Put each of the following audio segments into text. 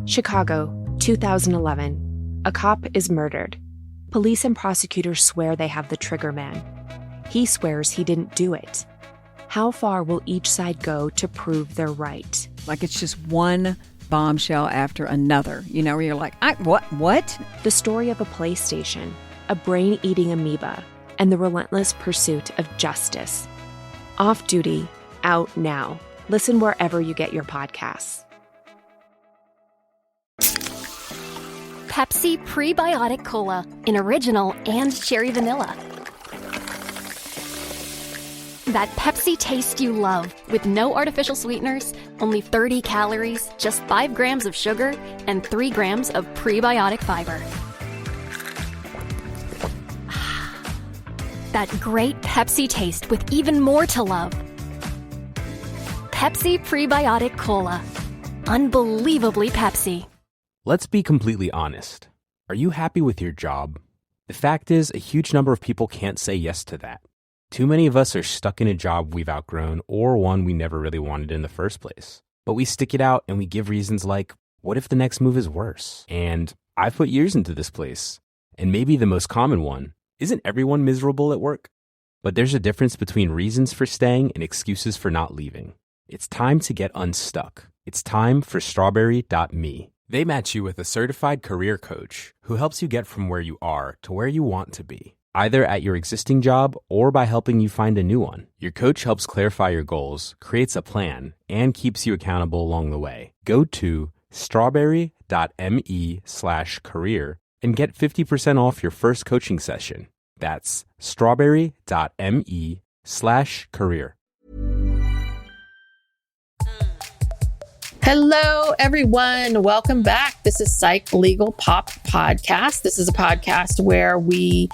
Chicago, 2011. A cop is murdered. Police and prosecutors swear they have the trigger man. He swears he didn't do it. How far will each side go to prove they're right? Like it's just one bombshell after another, where you're like, what? The story of a PlayStation, a brain-eating amoeba, and the relentless pursuit of justice. Off Duty, out now. Listen wherever you get your podcasts. Pepsi Prebiotic Cola in original and cherry vanilla. That Pepsi taste you love, with no artificial sweeteners, only 30 calories, just 5 grams of sugar, and 3 grams of prebiotic fiber. That great Pepsi taste with even more to love. Pepsi Prebiotic Cola. Unbelievably Pepsi. Let's be completely honest. Are you happy with your job? The fact is, a huge number of people can't say yes to that. Too many of us are stuck in a job we've outgrown or one we never really wanted in the first place. But we stick it out and we give reasons like, what if the next move is worse? And I've put years into this place. And maybe the most common one, isn't everyone miserable at work? But there's a difference between reasons for staying and excuses for not leaving. It's time to get unstuck. It's time for strawberry.me. They match you with a certified career coach who helps you get from where you are to where you want to be, either at your existing job or by helping you find a new one. Your coach helps clarify your goals, creates a plan, and keeps you accountable along the way. Go to strawberry.me/career and get 50% off your first coaching session. That's strawberry.me/career. Hello, everyone. Welcome back. This is Psych Legal Pop Podcast. This is a podcast where we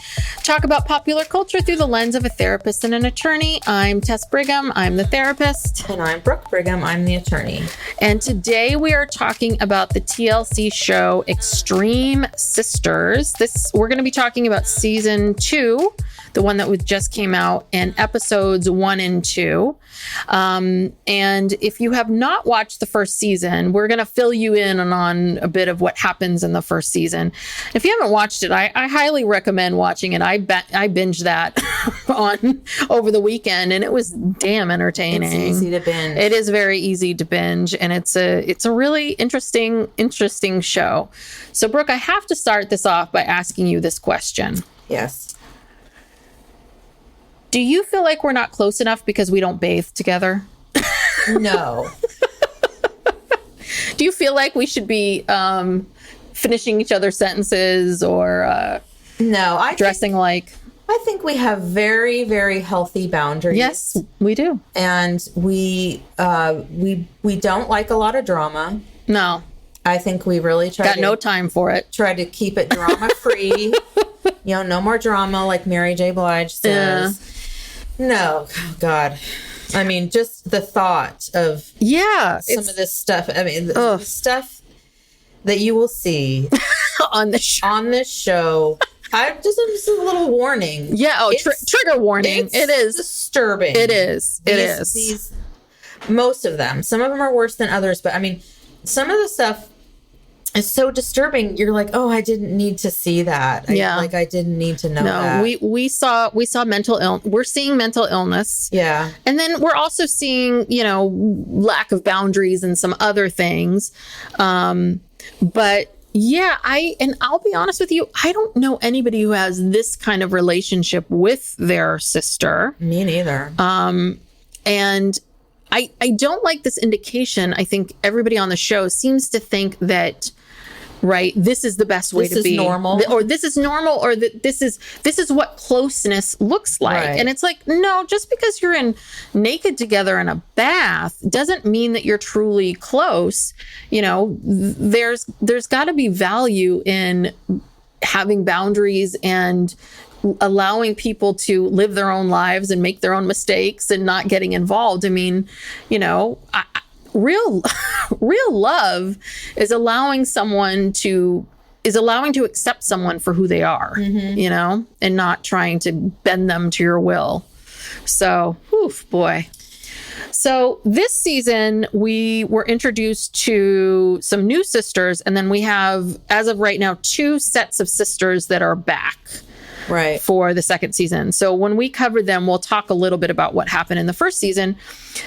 talk about popular culture through the lens of a therapist and an attorney. I'm Tess Brigham. I'm the therapist. And I'm Brooke Brigham. I'm the attorney. And today we are talking about the TLC show Extreme Sisters. We're going to be talking about season 2, the one that just came out, and episodes 1 and 2. And if you have not watched the first season, we're going to fill you in on a bit of what happens in the first season. If you haven't watched it, I highly recommend watching it. I binged that over the weekend, and it was damn entertaining. It's easy to binge. It is very easy to binge, and it's a really interesting show. So, Brooke, I have to start this off by asking you this question. Yes. Do you feel like we're not close enough because we don't bathe together? No. Do you feel like we should be finishing each other's sentences or no, dressing like? I think we have very, very healthy boundaries. Yes, we do. And we don't like a lot of drama. No. I think we really got no time for it. Try to keep it drama free. No more drama, like Mary J. Blige says. Yeah. No, oh God. I mean, just the thought of some of this stuff. I mean, the stuff that you will see on this show. I'm just a little warning. Yeah. Trigger warning. It is disturbing. It is. Most of them. Some of them are worse than others, but I mean, some of the stuff is so disturbing. You're like, oh, I didn't need to see that. I didn't need to know that. We saw mental illness. We're seeing mental illness. Yeah. And then we're also seeing, lack of boundaries and some other things. But yeah, I'll be honest with you, I don't know anybody who has this kind of relationship with their sister. Me neither. And I don't like this indication. I think everybody on the show seems to think that, right, this is the best way to be. This is normal. Or this is normal, or this is what closeness looks like. Right. And it's like, no, just because you're naked together in a bath doesn't mean that you're truly close. There's got to be value in having boundaries and allowing people to live their own lives and make their own mistakes and not getting involved. I mean, real love is allowing to accept someone for who they are, and not trying to bend them to your will. So, boy. So this season, we were introduced to some new sisters, and then we have, as of right now, 2 sets of sisters that are back. Right. For the second season. So when we cover them, we'll talk a little bit about what happened in the first season,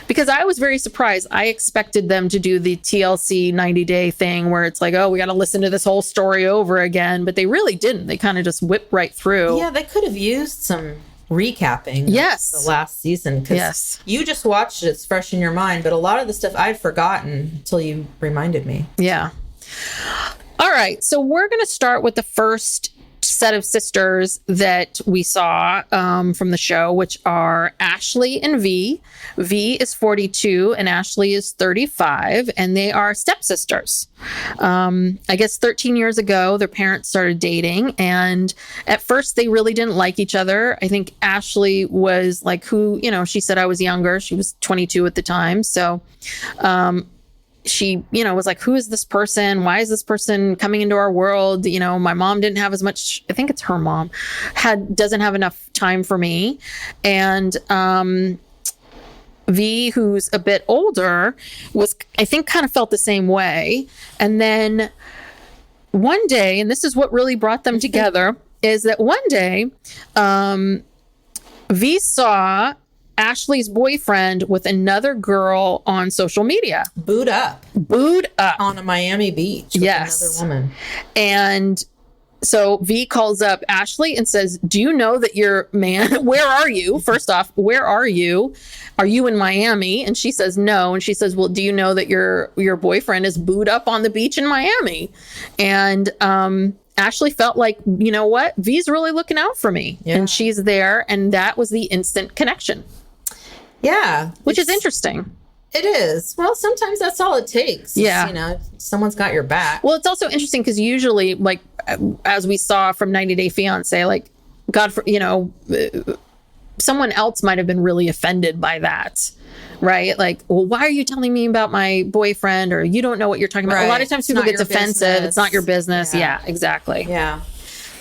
because I was very surprised. I expected them to do the TLC 90-day thing where it's like, oh, we got to listen to this whole story over again. But they really didn't. They kind of just whipped right through. Yeah, they could have used some recapping. Yes. The last season. Yes. You just watched it. It's fresh in your mind. But a lot of the stuff I'd forgotten until you reminded me. Yeah. All right. So we're going to start with the first set of sisters that we saw from the show, which are Ashley and Vee. Vee is 42 and Ashley is 35, and they are stepsisters. I guess 13 years ago, their parents started dating, and at first they really didn't like each other. I think Ashley was like, she said I was younger. She was 22 at the time. So, she, was like, who is this person? Why is this person coming into our world? My mom didn't have as much, I think it's her mom, doesn't have enough time for me. And Vee, who's a bit older, I think kind of felt the same way. And then one day, and this is what really brought them together, is that one day, Vee saw Ashley's boyfriend with another girl on social media. Booed up. On a Miami beach with another woman. And so Vee calls up Ashley and says, do you know that your man, where are you? First off, where are you? Are you in Miami? And she says, no. And she says, well, do you know that your boyfriend is booed up on the beach in Miami? And, Ashley felt like, you know what? Vee's really looking out for me. Yeah. And she's there. And that was the instant connection. Yeah. Which is interesting. It is. Well, sometimes that's all it takes. Yeah. Someone's got your back. Well, it's also interesting because usually, like, as we saw from 90 Day Fiancé, like, someone else might have been really offended by that. Right? Like, well, why are you telling me about my boyfriend? Or you don't know what you're talking about. Right. A lot of times people get defensive. Business. It's not your business. Yeah, exactly. Yeah.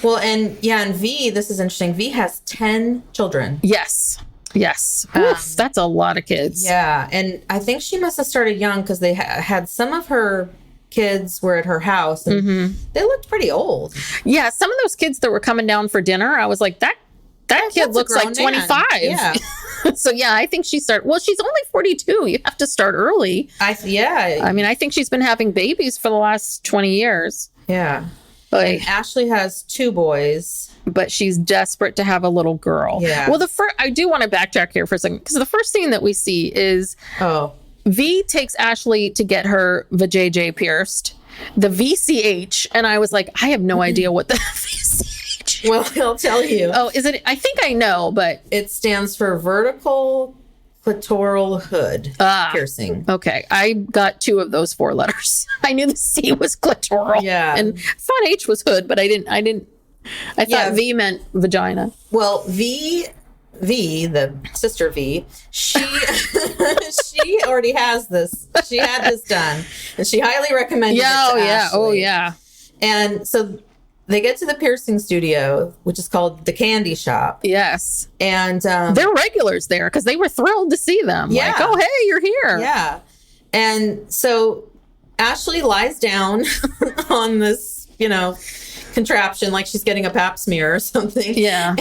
Well, and Vee, this is interesting. Vee has 10 children. Yes. Oof, that's a lot of kids. Yeah. And I think she must have started young because they had some of her kids were at her house and they looked pretty old. Yeah. Some of those kids that were coming down for dinner, I was like, that kid looks like 25. Yeah. So, yeah, I think she started. Well, she's only 42. You have to start early. I think she's been having babies for the last 20 years. Yeah. And Ashley has 2 boys. But she's desperate to have a little girl. Yeah. Well, I do want to backtrack here for a second, because the first scene that we see is Vee takes Ashley to get her vajayjay pierced, the VCH, and I was like, I have no idea what the VCH. Well, I'll tell you. Oh, is it? I think I know, but it stands for vertical clitoral hood piercing. Okay, I got 2 of those 4 letters. I knew the C was clitoral. Yeah, and I thought H was hood, but I didn't. I thought V meant vagina. Well, Vee, the sister Vee, she already has this. She had this done, and she highly recommended it to Ashley. Oh, yeah. And so they get to the piercing studio, which is called the Candy Shop. Yes. And they're regulars there because they were thrilled to see them. Yeah. Like, oh, hey, you're here. Yeah. And so Ashley lies down on this, contraption like she's getting a pap smear or something. Yeah.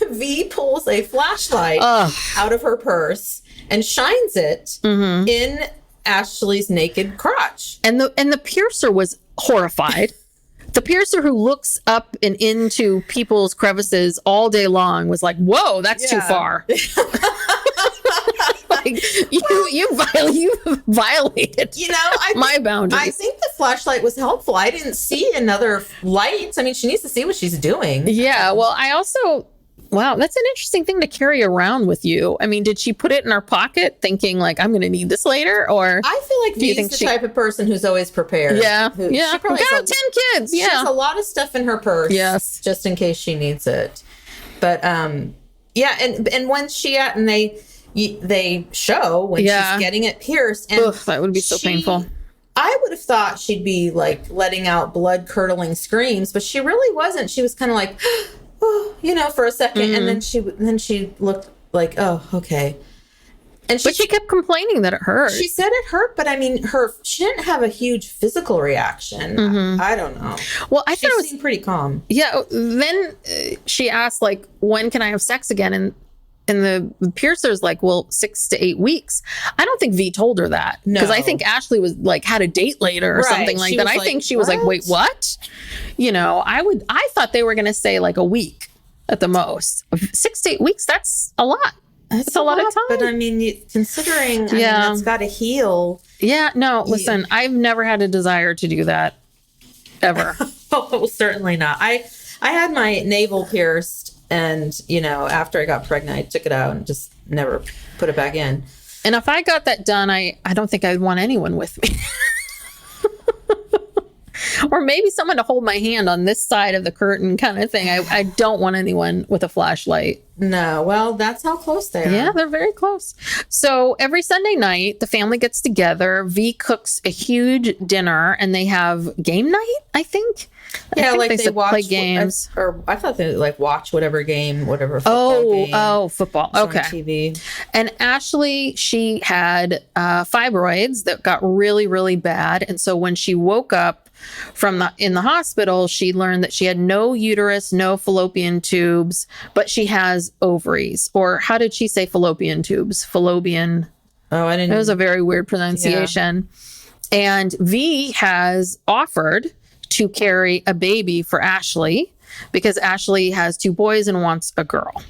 And Vee pulls a flashlight out of her purse and shines it in Ashley's naked crotch. And the piercer was horrified. The piercer, who looks up and into people's crevices all day long, was like, whoa, that's too far. Like, you violated my boundaries. I think the flashlight was helpful. I didn't see another light. I mean, she needs to see what she's doing. Yeah. Well, wow, that's an interesting thing to carry around with you. I mean, did she put it in her pocket thinking like, I'm going to need this later? Or I feel like Vee's the type of person who's always prepared. Yeah. She probably got 10 kids. She has a lot of stuff in her purse. Yes. Just in case she needs it. But, and when they show when she's getting it pierced. And that would be so painful. I would have thought she'd be like letting out blood curdling screams, but she really wasn't. She was kind of like, for a second. And then she looked like, oh, okay. And but she kept complaining that it hurt. She said it hurt, but I mean, she didn't have a huge physical reaction. I don't know. Well, I thought it seemed pretty calm. Yeah. Then she asked, like, when can I have sex again? And the piercer's like, well, 6 to 8 weeks. I don't think Vee told her that. No. Because I think Ashley was like, had a date later or something like that. I think she was like, wait, what? You know, I thought they were going to say like a week at the most. 6 to 8 weeks, that's a lot. That's a lot of time. But I mean, considering it's got to heal. Yeah, no, listen, I've never had a desire to do that ever. Oh, certainly not. I had my navel pierced, and, you know, after I got pregnant, I took it out and just never put it back in. And if I got that done, I don't think I'd want anyone with me. Or maybe someone to hold my hand on this side of the curtain kind of thing. I don't want anyone with a flashlight. No, well, that's how close they are. Yeah, they're very close. So every Sunday night, the family gets together. Vee cooks a huge dinner, and they have game night, I think. Yeah, like they watch play games. Or I thought they like watch whatever game, whatever football game. Oh, football. Okay. On TV. And Ashley, she had fibroids that got really, really bad. And so when she woke up in the hospital, she learned that she had no uterus, no fallopian tubes, but she has ovaries. Or how did she say fallopian tubes? Fallopian. Oh, I didn't. It was a very weird pronunciation. Yeah. And Vee has offered to carry a baby for Ashley because Ashley has 2 boys and wants a girl.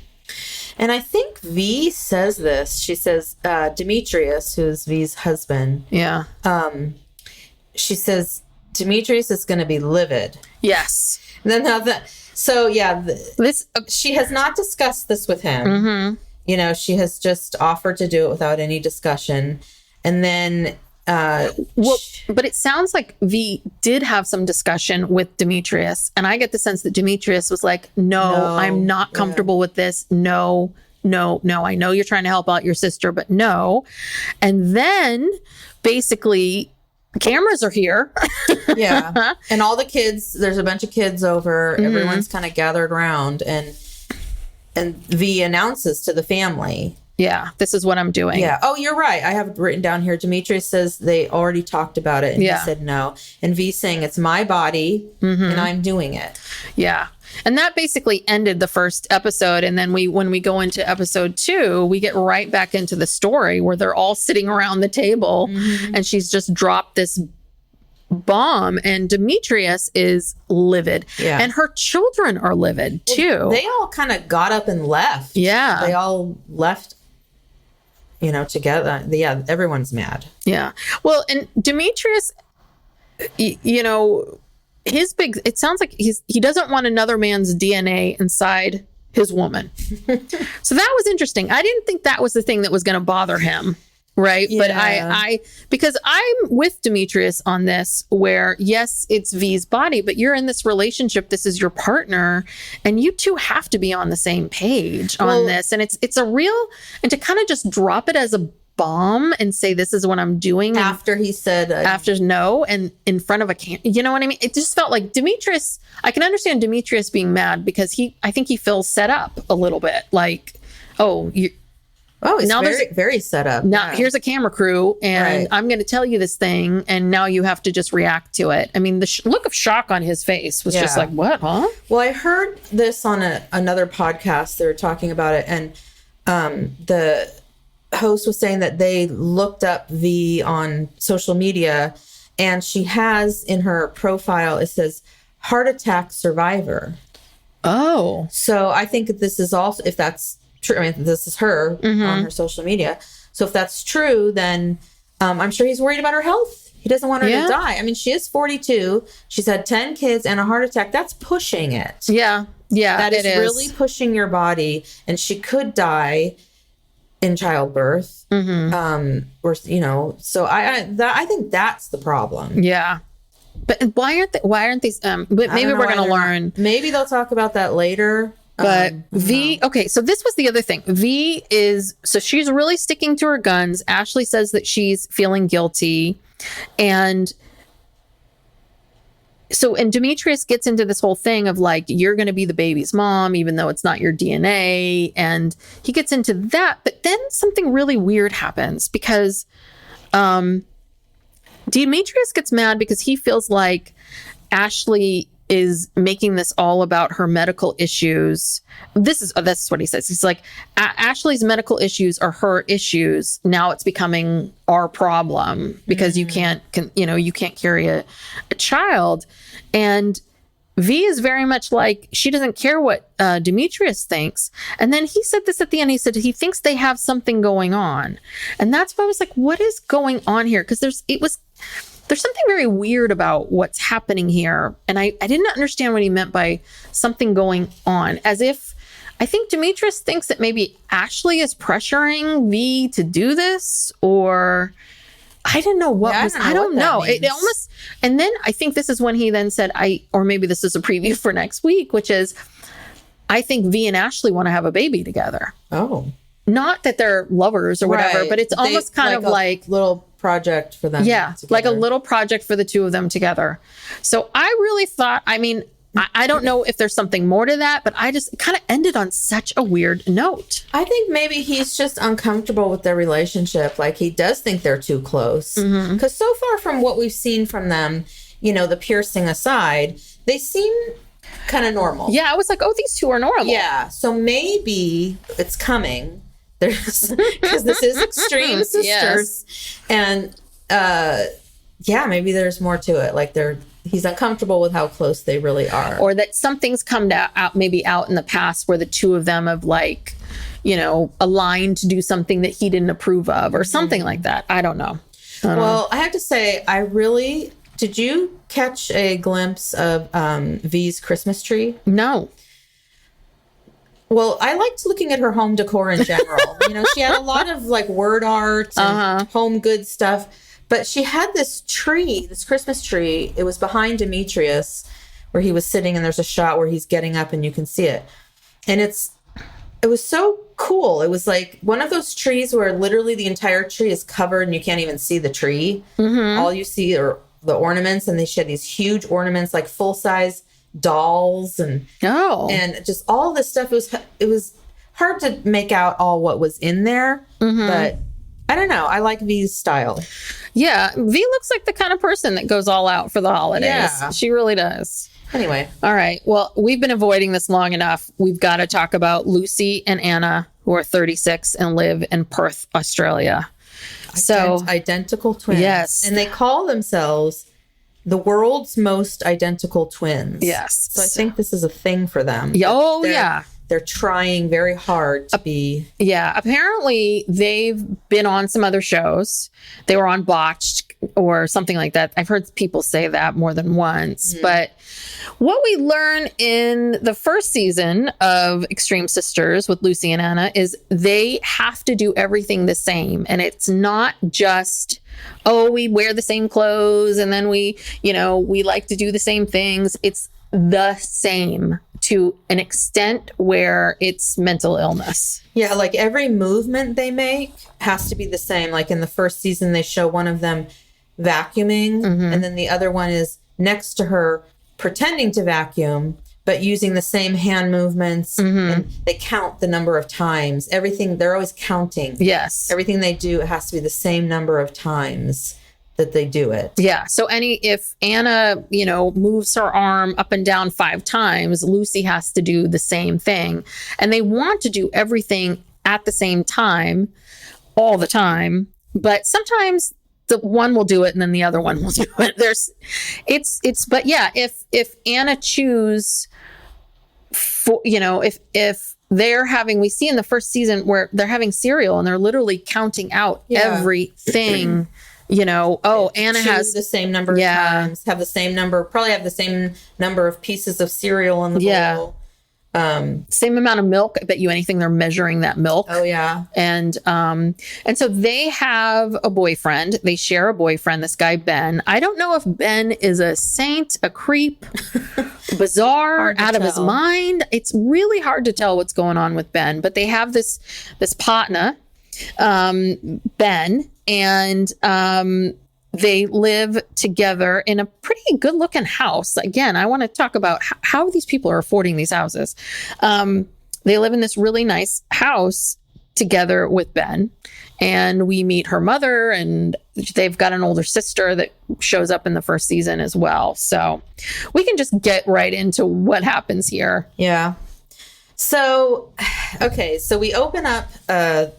And I think Vee says this. She says, Demetrius, who's Vee's husband. Yeah. She says, Demetrius is going to be livid. Yes. And then she has not discussed this with him. Mm-hmm. You know, she has just offered to do it without any discussion. And then... but it sounds like Vee did have some discussion with Demetrius. And I get the sense that Demetrius was like, no, I'm not comfortable with this. No. I know you're trying to help out your sister, but no. And then basically... the cameras are here. Yeah. And all the kids, there's a bunch of kids over. Mm-hmm. Everyone's kind of gathered around, and Vee announces to the family. Yeah, this is what I'm doing. Yeah. Oh, you're right. I have it written down here. Demetrius says they already talked about it, and he said no. And Vee's saying it's my body, and I'm doing it. Yeah. And that basically ended the first episode. And then when we go into episode 2, we get right back into the story where they're all sitting around the table and she's just dropped this bomb, and Demetrius is livid. Yeah. And her children are livid too. They all kind of got up and left. Yeah. They all left, you know, together. Yeah. Everyone's mad. Yeah. Well, and Demetrius, you know, it sounds like he doesn't want another man's DNA inside his woman. So that was interesting. I didn't think that was the thing that was going to bother him. Right. Yeah. But I because I'm with Demetrius on this, where yes, it's Vee's body, but you're in this relationship. This is your partner, and you two have to be on the same page on this. And it's a real, and to kind of just drop it as a bomb and say, this is what I'm doing. After he said, no, and in front of a camera, you know what I mean? It just felt like Demetrius, I can understand Demetrius being mad because I think he feels set up a little bit like, he's now very set up. Now here's a camera crew, and I'm going to tell you this thing, and now you have to just react to it. I mean, the look of shock on his face was just like, what, huh? Well, I heard this on another podcast. They were talking about it, and the host was saying that they looked up Vee on social media, and she has in her profile, it says heart attack survivor. Oh. So I think that this is also, if that's true, I mean, this is her on her social media. So if that's true, then I'm sure he's worried about her health. He doesn't want her to die. I mean, she is 42. She's had 10 kids and a heart attack. That's pushing it. Yeah. Yeah. That is really pushing your body, and she could die in childbirth. Or, you know, so I think that's the problem. Yeah. But why aren't these, but maybe we're going to learn. Maybe they'll talk about that later. But Vee, okay, so this was the other thing. Vee she's really sticking to her guns. Ashley says that she's feeling guilty. And So, and Demetrius gets into this whole thing of like, you're going to be the baby's mom, even though it's not your DNA. And he gets into that. But then something really weird happens because Demetrius gets mad because he feels like Ashley is making this all about her medical issues. This is what he says. He's like, Ashley's medical issues are her issues. Now it's becoming our problem because you can't carry a child. And V is very much like, she doesn't care what Demetrius thinks. And then he said this at the end. He said he thinks they have something going on. And that's why I was like, what is going on here? Because there's something very weird about what's happening here. And I didn't understand what he meant by something going on. As if, I think Demetrius thinks that maybe Ashley is pressuring V to do this, or I don't know what was, I don't know. It almost, and then I think this is when he then said, or maybe this is a preview for next week, which is, I think V and Ashley want to have a baby together. Oh. Not that they're lovers or whatever, but it's almost kind of like little project for them. Yeah, together. like a little project for the two of them together. So I really thought, I mean, I don't know if there's something more to that, but I just kind of ended on such a weird note. I think maybe he's just uncomfortable with their relationship. Like he does think they're too close. Because so far from what we've seen from them, the piercing aside, they seem kind of normal. Yeah, I was like, oh, these two are normal. Yeah, so maybe it's coming. Because this is Extreme Sisters. Yes. And maybe there's more to it. Like he's uncomfortable with how close they really are. Or that something's come out maybe out in the past where the two of them have like, aligned to do something that he didn't approve of or something like that. I don't know. I have to say, did you catch a glimpse of V's Christmas tree? No. Well, I liked looking at her home decor in general. She had a lot of like word art and home goods stuff, but she had this tree, this Christmas tree. It was behind Demetrius where he was sitting, and there's a shot where he's getting up and you can see it. And it was so cool. It was like one of those trees where literally the entire tree is covered and you can't even see the tree. All you see are the ornaments, and she had these huge ornaments, like full-size dolls and just all this stuff. It was hard to make out all what was in there, but I don't know. I like V's style. Yeah, V looks like the kind of person that goes all out for the holidays. Yeah. She really does. Anyway. All right. Well, we've been avoiding this long enough. We've got to talk about Lucy and Anna, who are 36 and live in Perth, Australia. Identical twins. Yes. And they call themselves the world's most identical twins. Yes. So I think this is a thing for them. Yeah. They're trying very hard to be. Yeah. Apparently, they've been on some other shows. They were on Botched or something like that. I've heard people say that more than once. But what we learn in the first season of Extreme Sisters with Lucy and Anna is they have to do everything the same. And it's not just, we wear the same clothes and then we like to do the same things. It's the same to an extent where it's mental illness. Yeah, like every movement they make has to be the same. Like in the first season, they show one of them vacuuming, and then the other one is next to her pretending to vacuum, but using the same hand movements. And they count the number of times. Everything, they're always counting. Yes. Everything they do, it has to be the same number of times that they do it. Yeah. So if Anna, moves her arm up and down 5 times, Lucy has to do the same thing. And they want to do everything at the same time, all the time. But sometimes the one will do it and then the other one will do it. But yeah, if Anna choose if they're having, we see in the first season where they're having cereal and they're literally counting out everything. Anna has the same number of times, probably have the same number of pieces of cereal in the bowl. Same amount of milk. I bet you anything they're measuring that milk. Oh yeah. And so they have a boyfriend. They share a boyfriend, this guy, Ben. I don't know if Ben is a saint, a creep, bizarre, out of his mind. It's really hard to tell what's going on with Ben, but they have this partner, Ben, and they live together in a pretty good looking house. Again, I want to talk about how these people are affording these houses. They live in this really nice house together with Ben, and we meet her mother, and they've got an older sister that shows up in the first season as well. So we can just get right into what happens here. Yeah. So, okay. So we open up the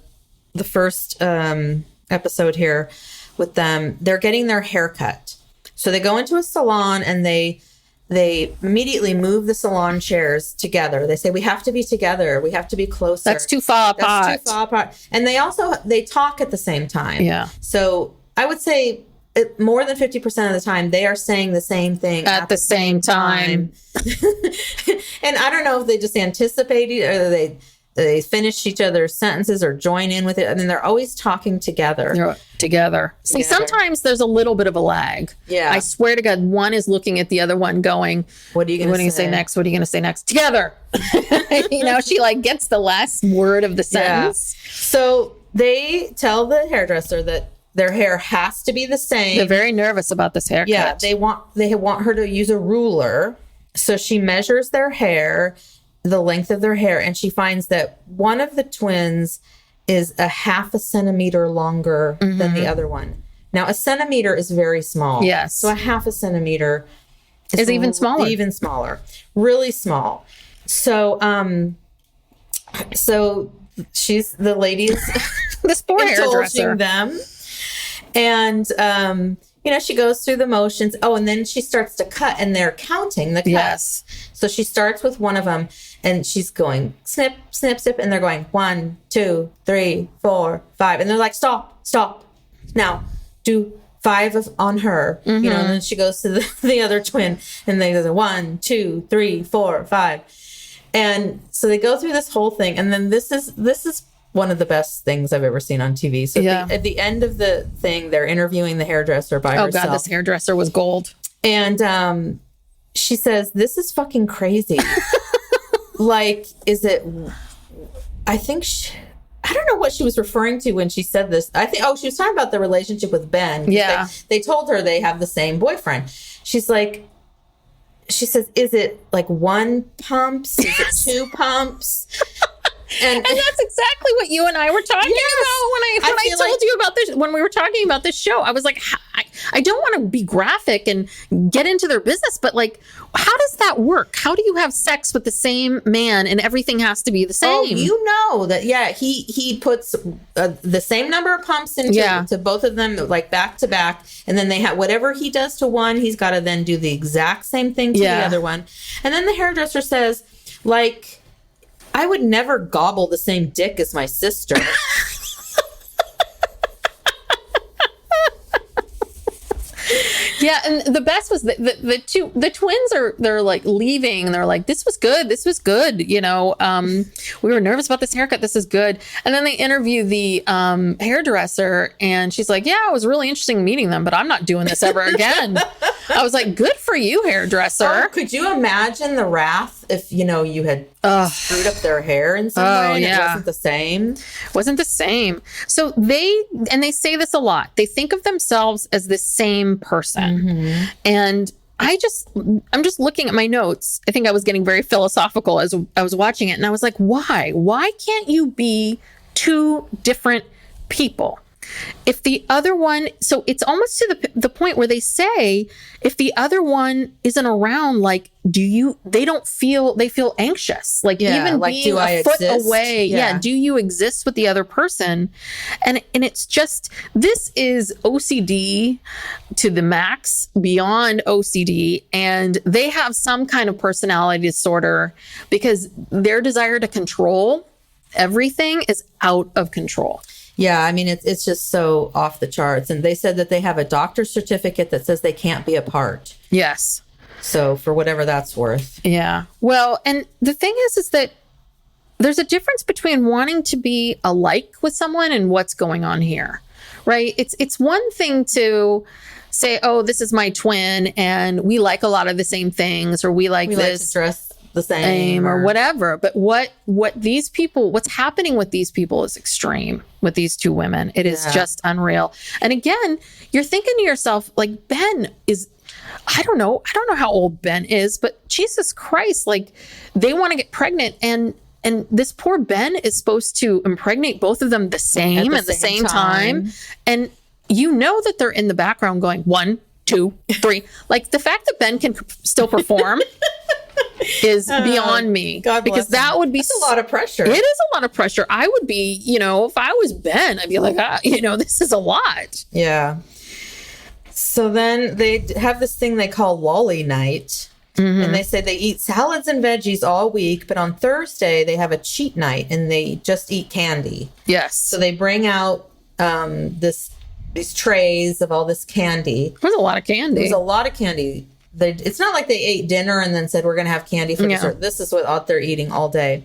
first episode here with them. They're getting their hair cut. So they go into a salon and they immediately move the salon chairs together. They say, we have to be together. We have to be closer. That's too far apart. And they talk at the same time. Yeah. So I would say more than 50% of the time, they are saying the same thing at the same time. And I don't know if they just anticipate it or they finish each other's sentences or join in with it. I mean, they're always talking together. They're together. See, sometimes there's a little bit of a lag. Yeah. I swear to God, one is looking at the other one going, what are you going to say next? What are you going to say next? Together. She like gets the last word of the sentence. Yeah. So they tell the hairdresser that their hair has to be the same. They're very nervous about this haircut. Yeah. They want her to use a ruler. So she measures their hair, the length of their hair, and she finds that one of the twins is a half a centimeter longer than the other one. Now, a centimeter is very small. Yes. So a half a centimeter is even smaller. Even smaller. Really small. So, she's the ladies this poor hairdresser. them. And, she goes through the motions. Oh, and then she starts to cut, and they're counting the cuts. Yes. So she starts with one of them, and she's going snip, snip, snip, and they're going 1, 2, 3, 4, 5, and they're like, stop. Now, do 5 on her, and then she goes to the other twin, and they go 1, 2, 3, 4, 5, and so they go through this whole thing, and then this is one of the best things I've ever seen on TV. So at the end of the thing, they're interviewing the hairdresser by herself. Oh God, this hairdresser was gold. And she says, this is fucking crazy. Like, is it, I think, I don't know what she was referring to when she said this. I think, she was talking about the relationship with Ben. Yeah. They told her they have the same boyfriend. She says, is it like 1 pumps? Is it 2 pumps? And that's exactly what you and I were talking about when I told you about this, when we were talking about this show. I was like, I don't want to be graphic and get into their business, but like, how does that work? How do you have sex with the same man and everything has to be the same? Oh, you know that, he puts the same number of pumps into to both of them, like back to back. And then they have whatever he does to one, he's got to then do the exact same thing to the other one. And then the hairdresser says, like, I would never gobble the same dick as my sister. Yeah, and the best was the twins they're like leaving, and they're like, this was good. We were nervous about this haircut. This is good. And then they interview the hairdresser, and she's like, yeah, it was really interesting meeting them, but I'm not doing this ever again. I was like, good for you, hairdresser. Could you imagine the wrath if, you had screwed up their hair in some way and it wasn't the same? Wasn't the same. So they say this a lot. They think of themselves as the same person. Mm-hmm. And I'm just looking at my notes. I think I was getting very philosophical as I was watching it. And I was like, why? Why can't you be 2 different people? If the other one, so it's almost to the point where they say, if the other one isn't around, like, they feel anxious. Like, even like, being a foot away. Yeah. Do you exist with the other person? And it's just, this is OCD to the max, beyond OCD. And they have some kind of personality disorder because their desire to control everything is out of control. Yeah, I mean, it's just so off the charts. And they said that they have a doctor's certificate that says they can't be apart. Yes. So for whatever that's worth. Yeah. Well, and the thing is that there's a difference between wanting to be alike with someone and what's going on here, right? It's one thing to say, oh, this is my twin and we like a lot of the same things, or we like this. Like to dress the same or whatever. But what these people, what's happening with these people is extreme with these two women. It is just unreal. And again, you're thinking to yourself, like, Ben is, I don't know how old Ben is, but Jesus Christ, like, they want to get pregnant, and this poor Ben is supposed to impregnate both of them at the same time. And you know that they're in the background going 1, 2, 3. Like, the fact that Ben can still perform is beyond me. God bless because that would be a lot of pressure. It is a lot of pressure. I would be, if I was Ben, I'd be like, this is a lot. Yeah. So then they have this thing they call lolly night. And they say they eat salads and veggies all week, but on Thursday they have a cheat night and they just eat candy. Yes. So they bring out these trays of all this candy. There's a lot of candy. There's a lot of candy. It's not like they ate dinner and then said, we're going to have candy for dessert. This is what they're eating all day.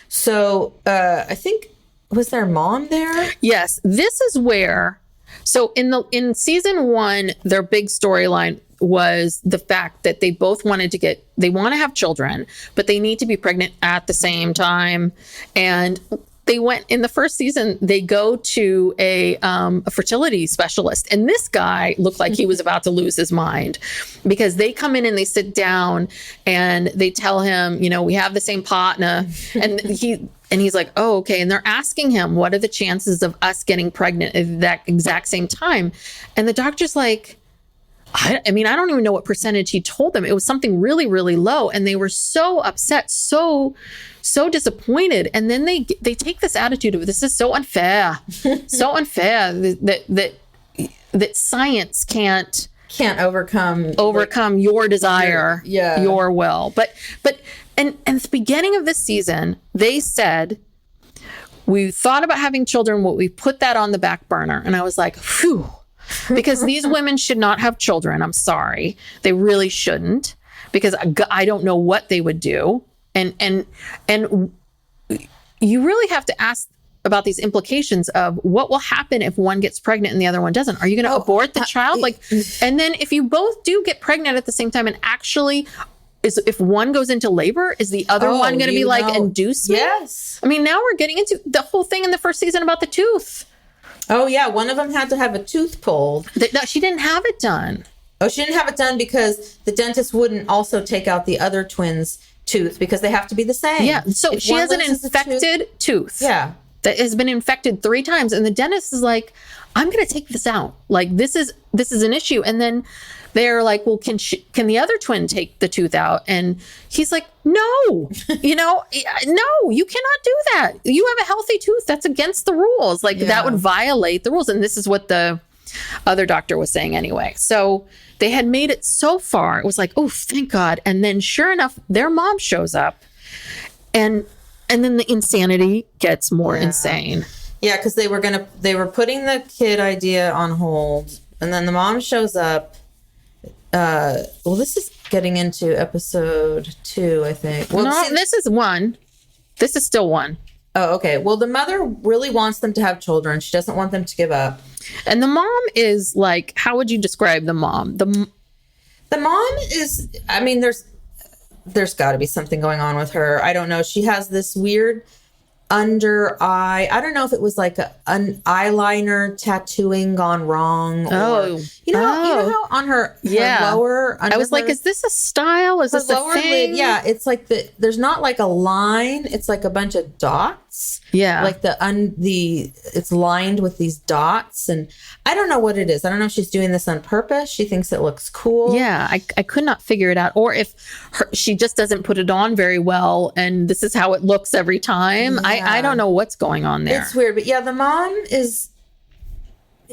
So I think, was their mom there? Yes. This is where, so in season 1, their big storyline was the fact that they both want to have children, but they need to be pregnant at the same time. And they went in the first season, they go to a fertility specialist. And this guy looked like he was about to lose his mind, because they come in and they sit down and they tell him, we have the same partner. And he's like, oh, okay. And they're asking him, what are the chances of us getting pregnant at that exact same time? And the doctor's like, I don't even know what percentage he told them. It was something really, really low. And they were so upset, so disappointed. And then they take this attitude of, this is so unfair, so unfair that science can't overcome your desire, your will. But at the beginning of this season, they said, we thought about having children, but we put that on the back burner. And I was like, phew. Because these women should not have children. I'm sorry. They really shouldn't, because I don't know what they would do. And you really have to ask about these implications of what will happen if one gets pregnant and the other one doesn't. Are you going to abort the child? And then if you both do get pregnant at the same time, and actually if one goes into labor, is the other one going to be like inducement? Yes. Now we're getting into the whole thing in the first season about the tooth. Oh, yeah. One of them had to have a tooth pulled. No, she didn't have it done. Oh, she didn't have it done because the dentist wouldn't also take out the other twins' tooth because they have to be the same. Yeah. So she has an infected tooth. Yeah. That has been infected 3 times. And the dentist is like, I'm going to take this out. Like, this is an issue. And then they're like, well, can the other twin take the tooth out? And he's like, no, no, you cannot do that. You have a healthy tooth. That's against the rules. Like, that would violate the rules. And this is what the other doctor was saying anyway. So they had made it so far. It was like, oh, thank God. And then sure enough, their mom shows up, and then the insanity gets more insane. Yeah, because they were putting the kid idea on hold, and then the mom shows up. Well, this is getting into episode 2, I think. Well, no, this is 1. This is still 1. Oh, okay. Well, the mother really wants them to have children. She doesn't want them to give up. And the mom is like, how would you describe the mom? The mom is, there's got to be something going on with her. I don't know. She has this weird under eye. I don't know if it was like an eyeliner tattooing gone wrong. Or, you know how on her lower. I was like, is this a style? Is this a thing? Lid, yeah, it's like there's not like a line. It's like a bunch of dots. Yeah, like it's lined with these dots, and I don't know what it is. I don't know if she's doing this on purpose. She thinks it looks cool. Yeah, I could not figure it out, or if she just doesn't put it on very well, and this is how it looks every time. Yeah. I don't know what's going on there. It's weird, but yeah, the mom is.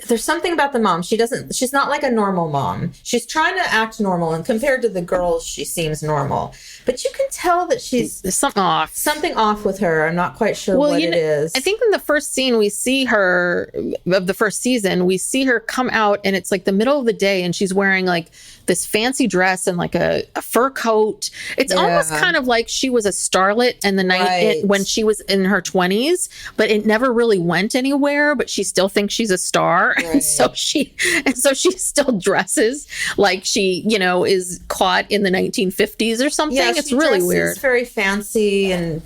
There's something about the mom. She's not like a normal mom. She's trying to act normal, and compared to the girls, she seems normal. But you can tell that there's something off. Something off with her. I'm not quite sure what it is. I think in the first scene we see her of the first season, we see her come out, and it's like the middle of the day, and she's wearing like this fancy dress and like a fur coat. It's almost kind of like she was a starlet in the night when she was in her 20s, but it never really went anywhere, but she still thinks she's a star. Right. And so she still dresses like she, you know, is caught in the 1950s or something. Yeah, it's really weird. It's very fancy, and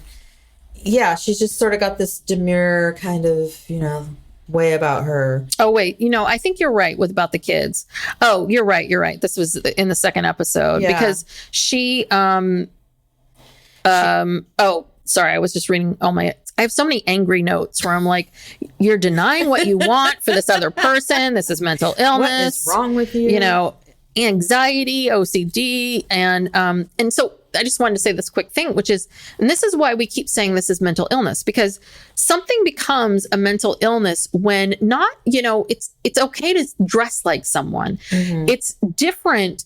yeah, she's just sort of got this demure kind of, you know, way about her. Oh, wait. You know, I think you're right about the kids. Oh, you're right. This was in the second episode because she, oh, sorry. I was just reading I have so many angry notes where I'm like, you're denying what you want for this other person. This is mental illness. What is wrong with you? You know, anxiety, OCD. And so I just wanted to say this quick thing, which is, and this is why we keep saying this is mental illness, because something becomes a mental illness when not, you know, it's okay to dress like someone. Mm-hmm. It's different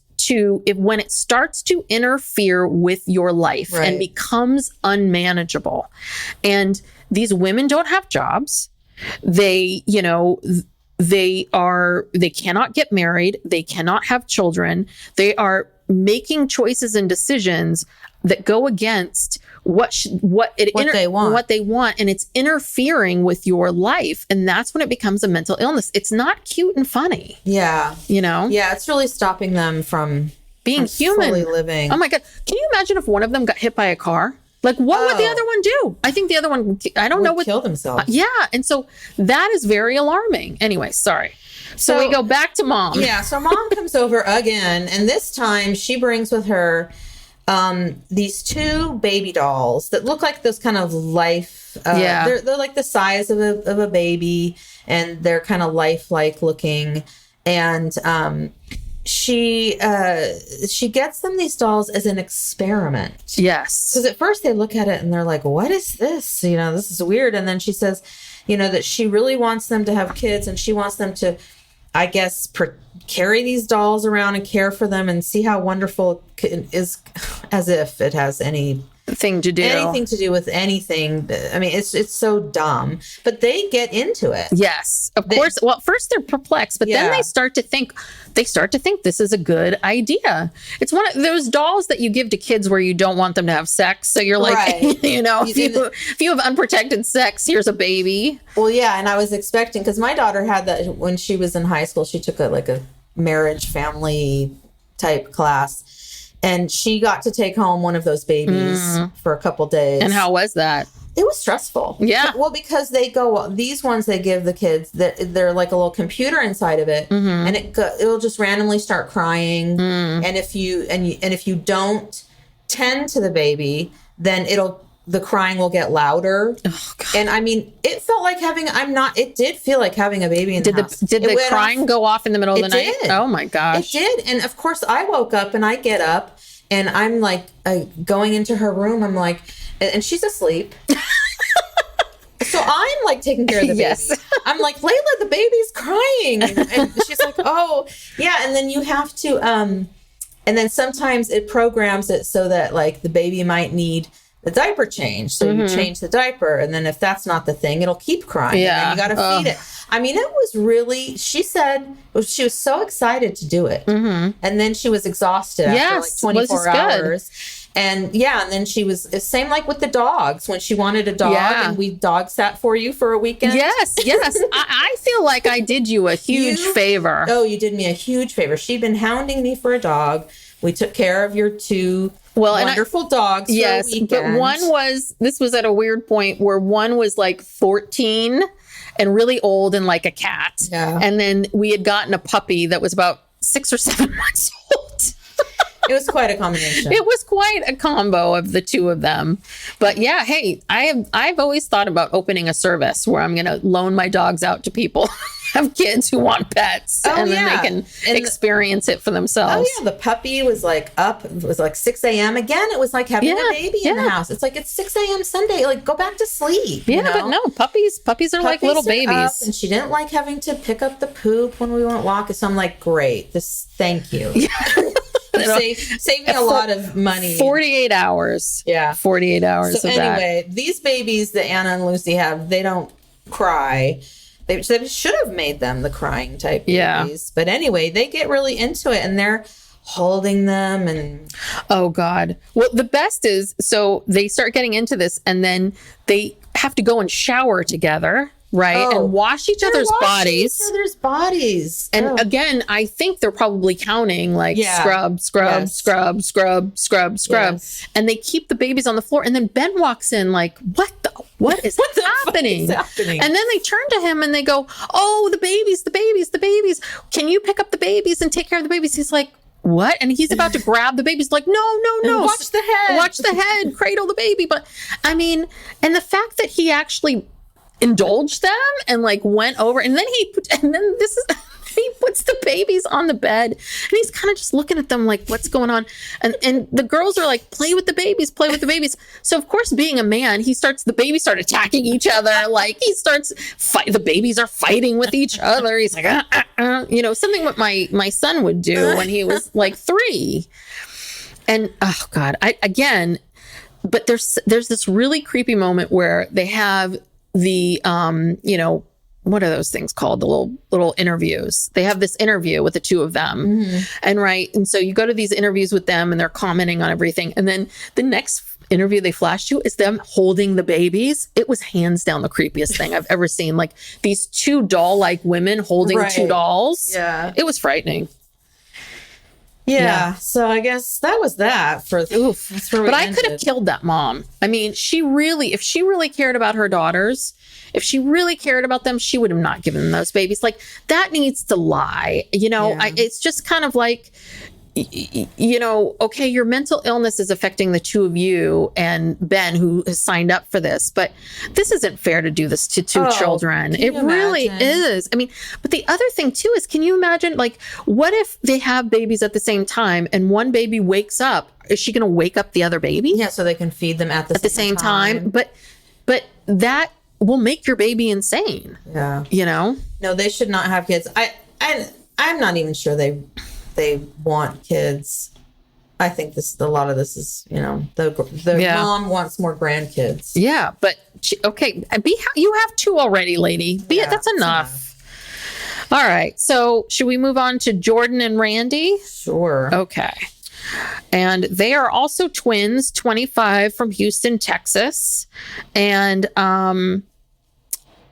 when it starts to interfere with your life and becomes unmanageable. And these women don't have jobs. They, you know, they cannot get married. They cannot have children. They are making choices and decisions that go against what they want, and it's interfering with your life, and that's when it becomes a mental illness. It's not cute and funny. Yeah, you know. Yeah, it's really stopping them from being human, fully living. Oh my God, can you imagine if one of them got hit by a car? Like, what would the other one do? I think the other one, I don't know what, kill themselves. Yeah, and so that is very alarming. Anyway, sorry. So we go back to mom. Yeah, so mom comes over again, and this time she brings with her these two baby dolls that look like those kind of life. They're like the size of a baby, and they're kind of lifelike looking. And she gets them these dolls as an experiment. Yes, because at first they look at it and they're like, "What is this? You know, this is weird." And then she says, you know, that she really wants them to have kids, and she wants them to, I guess, carry these dolls around and care for them and see how wonderful it is, as if it has anything to do with anything. I mean, it's so dumb, but they get into it. Yes, of course. Well, first they're perplexed, but then they start to think this is a good idea. It's one of those dolls that you give to kids where you don't want them to have sex. So you're like, you know, if you have unprotected sex, here's a baby. Well, yeah. And I was expecting, because my daughter had that when she was in high school. She took a marriage family type class, and she got to take home one of those babies for a couple days. And how was that? It was stressful. Yeah. Well, because these ones they give the kids, they're like a little computer inside of it, and it'll just randomly start crying. And if you don't tend to the baby, then the crying will get louder. Oh, God. And I mean, it felt like it did feel like having a baby in the house. Did the crying go off in the middle of the night? Did. Oh my gosh. It did. And of course I woke up, and I get up, and I'm like going into her room. I'm like, and she's asleep. So I'm like taking care of the baby. Yes. I'm like, Layla, the baby's crying. And she's like, oh, yeah. And then you have to, and then sometimes it programs it so that like the baby might need the diaper change. So you change the diaper. And then if that's not the thing, it'll keep crying. Yeah. And you got to feed it. I mean, it was really, she said she was so excited to do it. And then she was exhausted after like 24 hours. And and then she was same like with the dogs when she wanted a dog and we dog sat for you for a weekend. Yes. I feel like I did you a huge favor. Oh, you did me a huge favor. She'd been hounding me for a dog. We took care of your two wonderful dogs for a weekend. But this was at a weird point where one was like 14 and really old and like a cat. Yeah. And then we had gotten a puppy that was about 6 or 7 months old. It was quite a combination. It was quite a combo of the two of them. But yeah, hey, I've always thought about opening a service where I'm going to loan my dogs out to people have kids who want pets, and then they can experience it for themselves. Oh yeah, the puppy was like up. It was like 6 a.m. Again, it was like having a baby in the house. It's like it's 6 a.m. Sunday. Like go back to sleep. Yeah, but no, puppies are like little babies. Up, and she didn't like having to pick up the poop when we went walking. So I'm like, great. Thank you. Save me a lot of money. 48 hours. Yeah. 48 hours so of that. Anyway, these babies that Anna and Lucy have, they don't cry. They should have made them the crying type babies. But anyway, they get really into it, and they're holding them and oh God. Well, the best is, so they start getting into this and then they have to go and shower together, right? And wash each other's bodies. And again, I think they're probably counting like scrub. Yes. And they keep the babies on the floor. And then Ben walks in like, what is happening? And then they turn to him and they go, oh, the babies. Can you pick up the babies and take care of the babies? He's like, what? And he's about to grab the baby. He's like, no. Watch the head. Cradle the baby. But I mean, and the fact that he actually indulged them and like went over and then he puts the babies on the bed and he's kind of just looking at them like, what's going on? And the girls are like, play with the babies. So of course, being a man, the babies start attacking each other. Like the babies are fighting with each other. He's like, something what my son would do when he was like 3. And oh God, but there's this really creepy moment where they have the, what are those things called? The little interviews. They have this interview with the two of them. Mm-hmm. And so you go to these interviews with them and they're commenting on everything. And then the next interview they flash to is them holding the babies. It was hands down the creepiest thing I've ever seen. Like these 2 doll-like women holding 2 dolls. Yeah. It was frightening. Yeah. So I guess that was that for that's where we But ended. I could have killed that mom. I mean, if she really cared about her daughters, if she really cared about them, she would have not given them those babies. Like that needs to lie. It's just kind of like, okay, your mental illness is affecting the 2 of you and Ben, who has signed up for this, but this isn't fair to do this to 2 children. It really is. I mean, but the other thing too is, can you imagine, like, what if they have babies at the same time and one baby wakes up? Is she going to wake up the other baby? Yeah, so they can feed them at the same time. But that will make your baby insane. Yeah. No, they should not have kids. I'm not even sure they want kids. I think a lot of this is, the mom wants more grandkids. Yeah, but you have 2 already, lady. That's enough. All right. So should we move on to Jordan and Randi? Sure. Okay. And they are also twins, 25, from Houston, Texas. And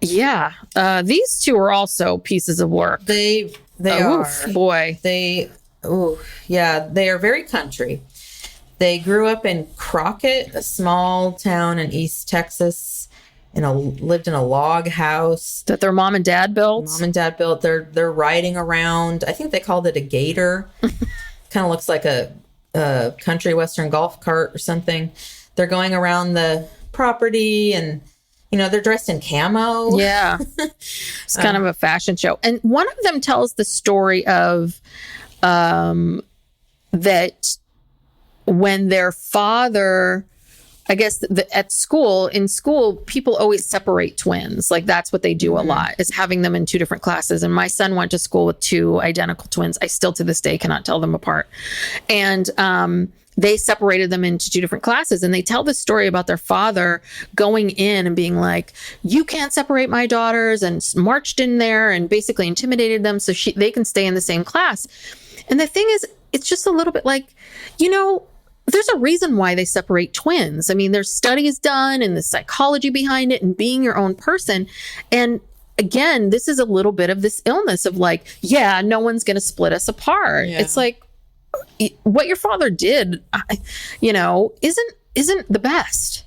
these 2 are also pieces of work. They are. Oof, boy. They are very country. They grew up in Crockett, a small town in East Texas, lived in a log house that their mom and dad built. They're riding around. I think they called it a gator. Kind of looks like a country western golf cart or something. They're going around the property and they're dressed in camo. Yeah. It's kind of a fashion show. And one of them tells the story of that when their father, I guess in school, people always separate twins. Like that's what they do a lot, is having them in 2 different classes. And my son went to school with 2 identical twins. I still to this day cannot tell them apart. And they separated them into 2 different classes. And they tell this story about their father going in and being like, you can't separate my daughters, and marched in there and basically intimidated them so they can stay in the same class. And the thing is, it's just a little bit like, there's a reason why they separate twins. I mean, there's studies done and the psychology behind it and being your own person. And again, this is a little bit of this illness of like, no one's going to split us apart. Yeah. It's like, what your father did, isn't the best.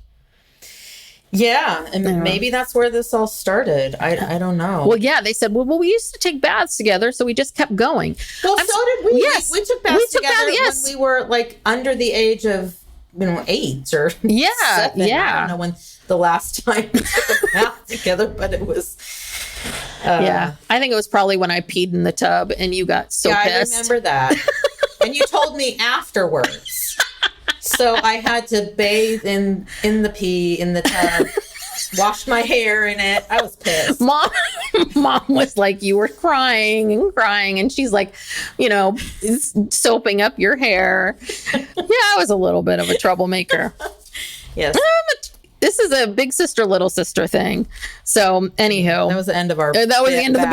Yeah. And maybe that's where this all started. I don't know. Well, yeah, they said, well, we used to take baths together, so we just kept going. Well, so did we. Yes. We took baths together when we were like under the age of, 8 or 7. I don't know when the last time we took a bath together, but it was... I think it was probably when I peed in the tub and you got so pissed. I remember that. And you told me afterwards. So I had to bathe in the pee in the tub, washed my hair in it. I was pissed. Mom was like, you were crying, and she's like, soaping up your hair. Yeah, I was a little bit of a troublemaker. Yes. This is a big sister, little sister thing. So, anywho. That was the end of our... That was the end of the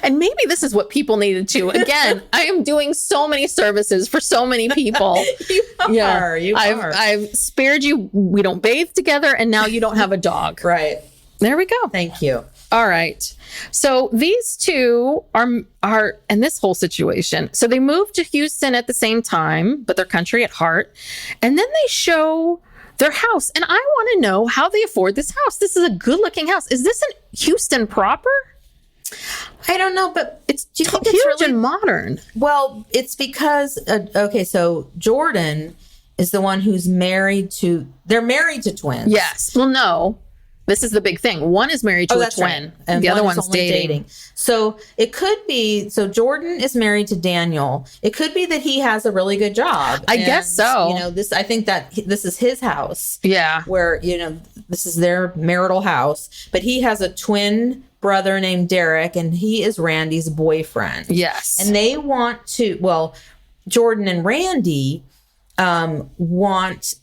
And maybe this is what people needed to. Again, I am doing so many services for so many people. You are. I've spared you. We don't bathe together, and now you don't have a dog. Right. There we go. Thank you. All right. So these two are in this whole situation. So they moved to Houston at the same time, but they're country at heart. And then they show their house. And I want to know how they afford this house. This is a good looking house. Is this in Houston proper? I don't know, but do you think it's huge really and modern? Well, it's because, so Jordan is the one who's they're married to twins. Yes. Well, no. This is the big thing. One is married to a twin, right. And the other one's dating. So it could be, Jordan is married to Daniel. It could be that he has a really good job. I guess so. I think that this is his house. Yeah. Where, this is their marital house. But he has a twin brother named Derek, and he is Randi's boyfriend. Yes. And they want Jordan and Randi want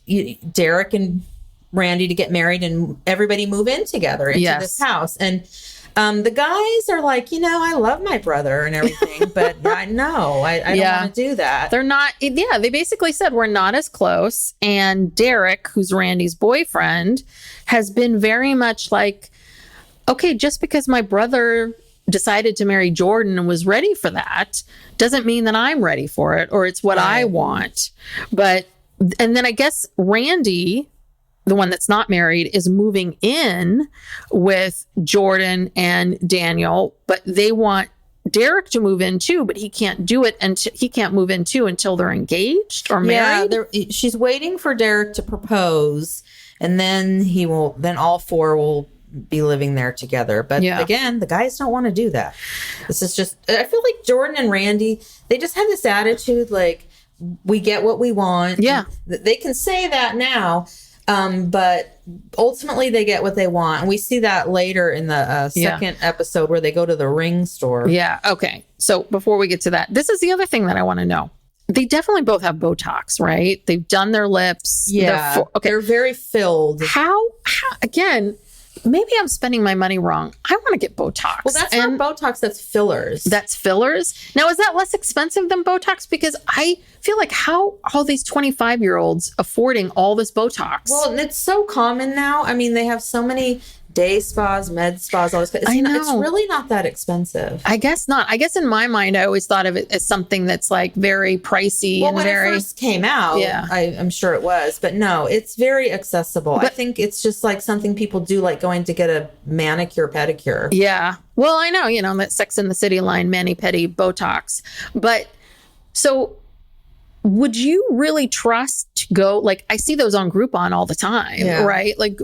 Derek and Randi to get married and everybody move in together into this house. And the guys are like, I love my brother and everything, but I don't want to do that. They're not. Yeah. They basically said we're not as close. And Derek, who's Randi's boyfriend, has been very much like, okay, just because my brother decided to marry Jordan and was ready for that doesn't mean that I'm ready for it or it's what I want. And then I guess Randi, the one that's not married, is moving in with Jordan and Daniel, but they want Derek to move in too, but he can't do it until he can't move in too until they're engaged or married. Yeah, she's waiting for Derek to propose, and then then all four will be living there together. But again, the guys don't want to do that. This is just, I feel like Jordan and Randi, they just have this attitude like, we get what we want. Yeah. They can say that now. But ultimately they get what they want. And we see that later in the second episode where they go to the ring store. Yeah. Okay. So before we get to that, this is the other thing that I want to know. They definitely both have Botox, right? They've done their lips. Yeah. They're very filled. How, again, maybe I'm spending my money wrong. I want to get Botox. Well, that's not Botox. That's fillers. That's fillers. Now, is that less expensive than Botox? Because I feel like how all these 25-year-olds affording all this Botox? Well, and it's so common now. I mean, they have so many day spas, med spas, all this. I know. It's really not that expensive. I guess not. I guess in my mind, I always thought of it as something that's like very pricey and when very. It first came out, I'm sure it was, but no, it's very accessible. I think it's just like something people do, like going to get a manicure, pedicure. Yeah. Well, I know, that Sex and the City line, mani-pedi, Botox. But so would you really trust to go, like, I see those on Groupon all the time, right? Like,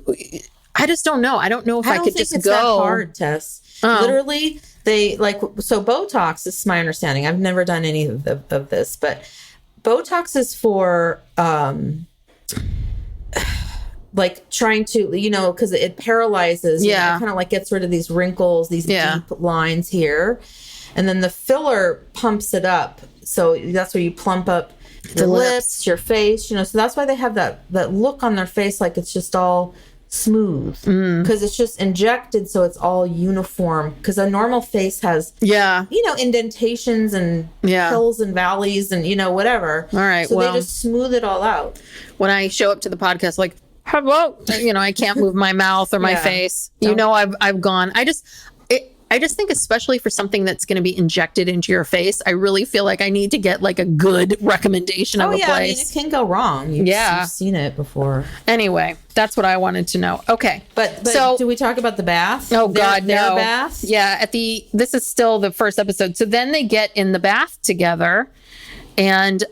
I just don't know. I don't know if I could just go. That hard, Tess. Literally, they so Botox, this is my understanding. I've never done any of this, but Botox is for like trying to, because it paralyzes. It kind of like gets rid of these wrinkles, these deep lines here. And then the filler pumps it up. So that's where you plump up the lips, your face, so that's why they have that look on their face like it's just all smooth, because it's just injected, so it's all uniform, because a normal face has indentations and hills and valleys and whatever. All right, so they just smooth it all out. When I show up to the podcast, like, hello, I can't move my mouth or my face. I've gone. I just think, especially for something that's going to be injected into your face, I really feel like I need to get like a good recommendation of a place. I mean, it can go wrong. You've seen it before. Anyway, that's what I wanted to know. Okay. But so do we talk about the bath? Oh, God, no. Their bath? Yeah. This is still the first episode. So then they get in the bath together and,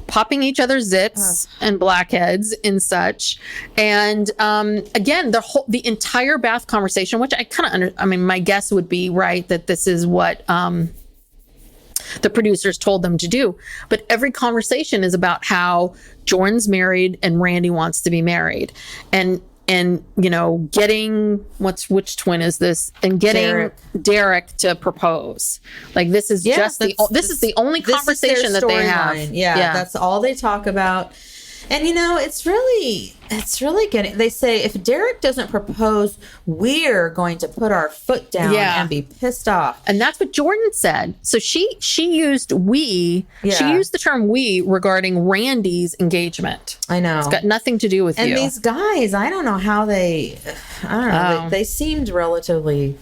popping each other's zits and blackheads and such. And again, the entire bath conversation, which I kind of my guess would be, right, that this is what the producers told them to do. But every conversation is about how Jordan's married and Randi wants to be married. And getting which twin is this, and getting Derek to propose. Like, this is this is the only conversation that they have. Yeah, that's all they talk about. And it's really getting, they say if Derek doesn't propose, we're going to put our foot down and be pissed off. And that's what Jordan said. So she used we. Yeah. She used the term we regarding Randi's engagement. I know. It's got nothing to do with you. And these guys, I don't know how they seemed relatively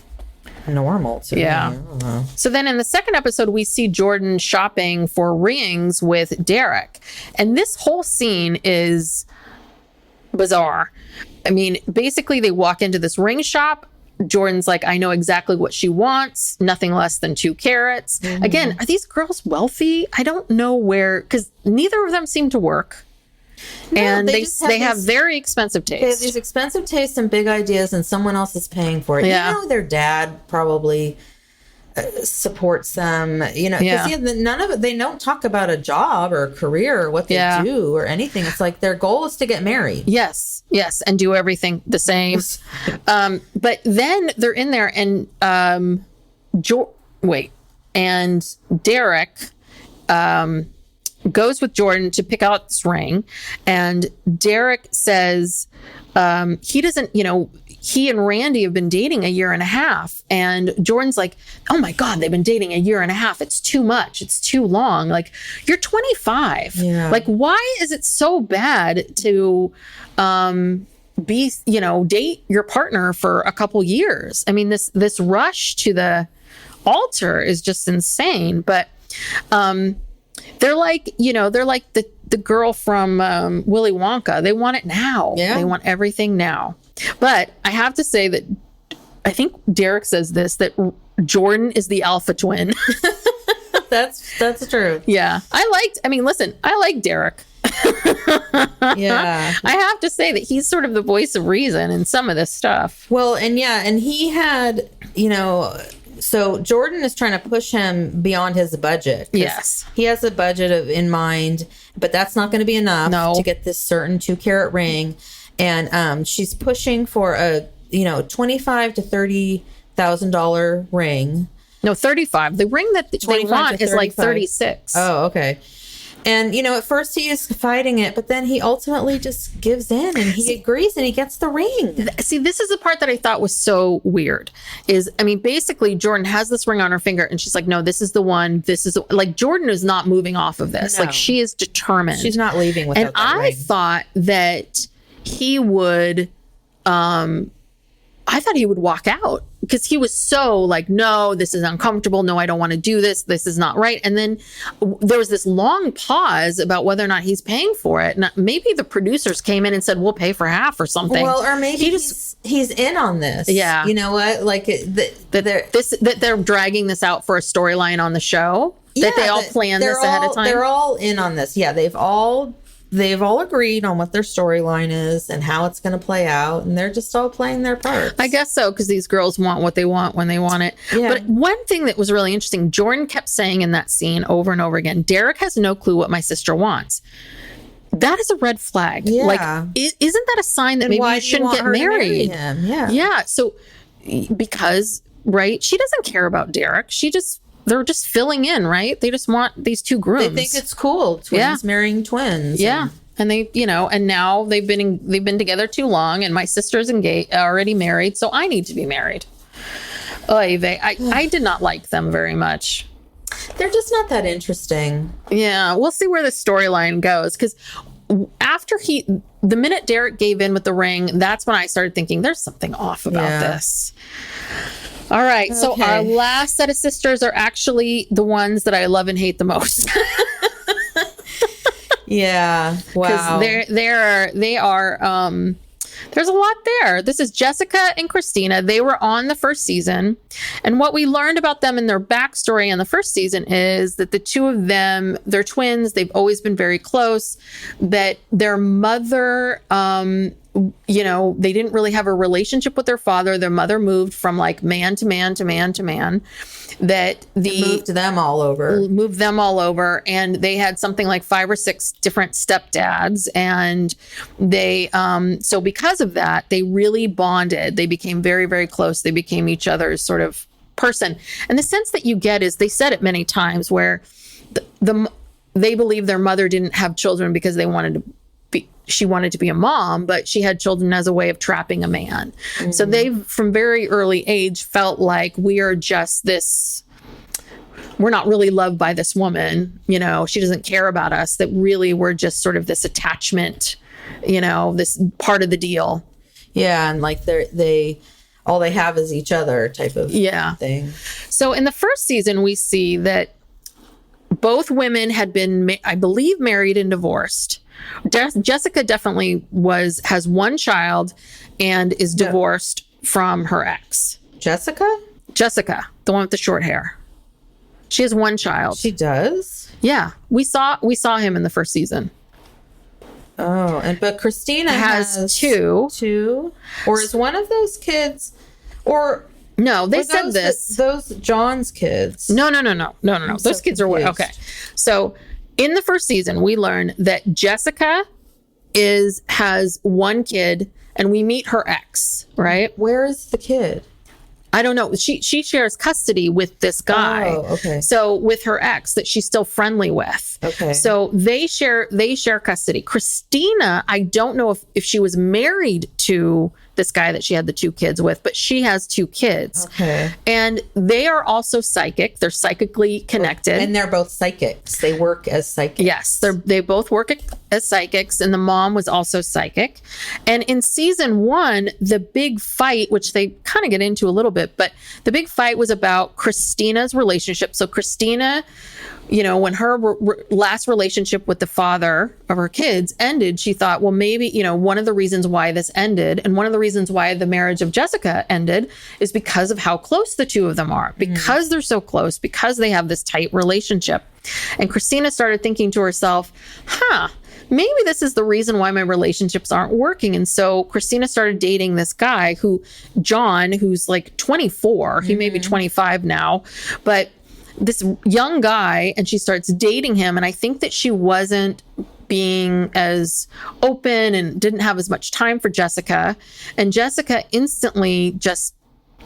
normal to me. I don't know. So then in the second episode, we see Jordan shopping for rings with Derek. And this whole scene is bizarre. I mean, basically they walk into this ring shop. Jordan's like, I know exactly what she wants. Nothing less than 2 carats. Mm-hmm. Again, are these girls wealthy? I don't know where, because neither of them seem to work. No, and they have very expensive tastes. They have these expensive tastes and big ideas, and someone else is paying for it. Yeah. Their dad probably supports them. Because none of it. They don't talk about a job or a career or what they do or anything. It's like their goal is to get married. Yes, and do everything the same. But then they're in there, and and Derek. Goes with Jordan to pick out this ring, and Derek says he doesn't, he and Randi have been dating 1.5 years, and Jordan's like, oh my God, they've been dating 1.5 years. It's too much. It's too long. Like, you're 25. Yeah. Like, why is it so bad to date your partner for a couple years? I mean, this rush to the altar is just insane. But they're like the girl from Willy Wonka. They want it now. Yeah. They want everything now. But I have to say that I think Derek says this, that Jordan is the alpha twin. That's true. Yeah. I like Derek. Yeah. I have to say that he's sort of the voice of reason in some of this stuff. Well, and he had, so Jordan is trying to push him beyond his budget. Yes. He has a budget in mind, but that's not going to be enough to get this certain 2-carat ring. And she's pushing for a, $25,000 to $30,000 ring. No, 35. The ring that they want is like 36. Oh, okay. And, at first he is fighting it, but then he ultimately just gives in and he agrees and he gets the ring. See, this is the part that I thought was so weird basically Jordan has this ring on her finger and she's like, no, this is the one. Jordan is not moving off of this. No. Like, she is determined. She's not leaving without that ring. I thought that he would, walk out because he was so like, no, this is uncomfortable. No, I don't want to do this. This is not right. And then there was this long pause about whether or not he's paying for it. And maybe the producers came in and said, we'll pay for half or something. Well, or maybe he's in on this. Yeah. You know what? Like that they're dragging this out for a storyline on the show. That they all planned this ahead of time. They're all in on this. Yeah. They've all agreed on what their storyline is and how it's going to play out, and they're just all playing their parts. I guess so, because these girls want what they want when they want it. Yeah. But one thing that was really interesting, Jordan kept saying in that scene over and over again, Derek has no clue what my sister wants. That is a red flag. Yeah. Like, isn't that a sign that maybe you shouldn't get married? Yeah. Yeah. So, because, right, she doesn't care about Derek. They're just filling in, right? They just want these 2 grooms. They think it's cool. Twins marrying twins. Yeah. And they, and now they've been together too long, and my sister's already married, so I need to be married. I did not like them very much. They're just not that interesting. Yeah. We'll see where the storyline goes, because after the minute Derek gave in with the ring, that's when I started thinking there's something off about this. All right. Okay. So our last set of sisters are actually the ones that I love and hate the most. Yeah. Wow. Because they are there's a lot there. This is Jessica and Christina. They were on the first season. And what we learned about them in their backstory in the first season is that the 2 of them, they're twins. They've always been very close. That their mother, they didn't really have a relationship with their father. Their mother moved from like man to man to man to man. That moved them all over. And they had something like 5 or 6 different stepdads. And they, so because of that, they really bonded. They became very, very close. They became each other's sort of person. And the sense that you get is, they said it many times, where they believe their mother didn't have children because they wanted to she wanted to be a mom, but she had children as a way of trapping a man. Mm-hmm. So they, from very early age, felt like we are just this, we're not really loved by this woman. You know, she doesn't care about us, that really we're just sort of this attachment, you know, this part of the deal. Yeah. And like they all they have is each other type of thing. So in the first season, we see that both women had been, I believe, married and divorced. Jessica definitely has one child and is divorced from her ex. Jessica, the one with the short hair. She has one child. She does? Yeah. We saw him in the first season. Oh, but Christina has two. Or is one of those kids, or no? They said those John's kids. No. Those kids are okay. So in the first season, we learn that Jessica has one kid, and we meet her ex. Right? Where is the kid? I don't know. She shares custody with this guy. Oh, okay. So with her ex that she's still friendly with. Okay. So they share custody. Christina, I don't know if she was married to this guy that she had the two kids with, but she has two kids. Okay. And they are also psychic. They're psychically connected. And they're both psychics. They work as psychics. Yes, they both work as psychics, and the mom was also psychic. And in season 1, the big fight, which they kind of get into a little bit, but the big fight was about Christina's relationship. So Christina, you know, when her last relationship with the father of her kids ended, she thought, well, maybe, you know, one of the reasons why this ended, and one of the reasons why the marriage of Jessica ended, is because of how close the two of them are, because they're so close, because they have this tight relationship. And Christina started thinking to herself, maybe this is the reason why my relationships aren't working. And so Christina started dating this guy John, who's like 24, he may be 25 now, but this young guy, and she starts dating him. And I think that she wasn't being as open and didn't have as much time for Jessica. And Jessica instantly just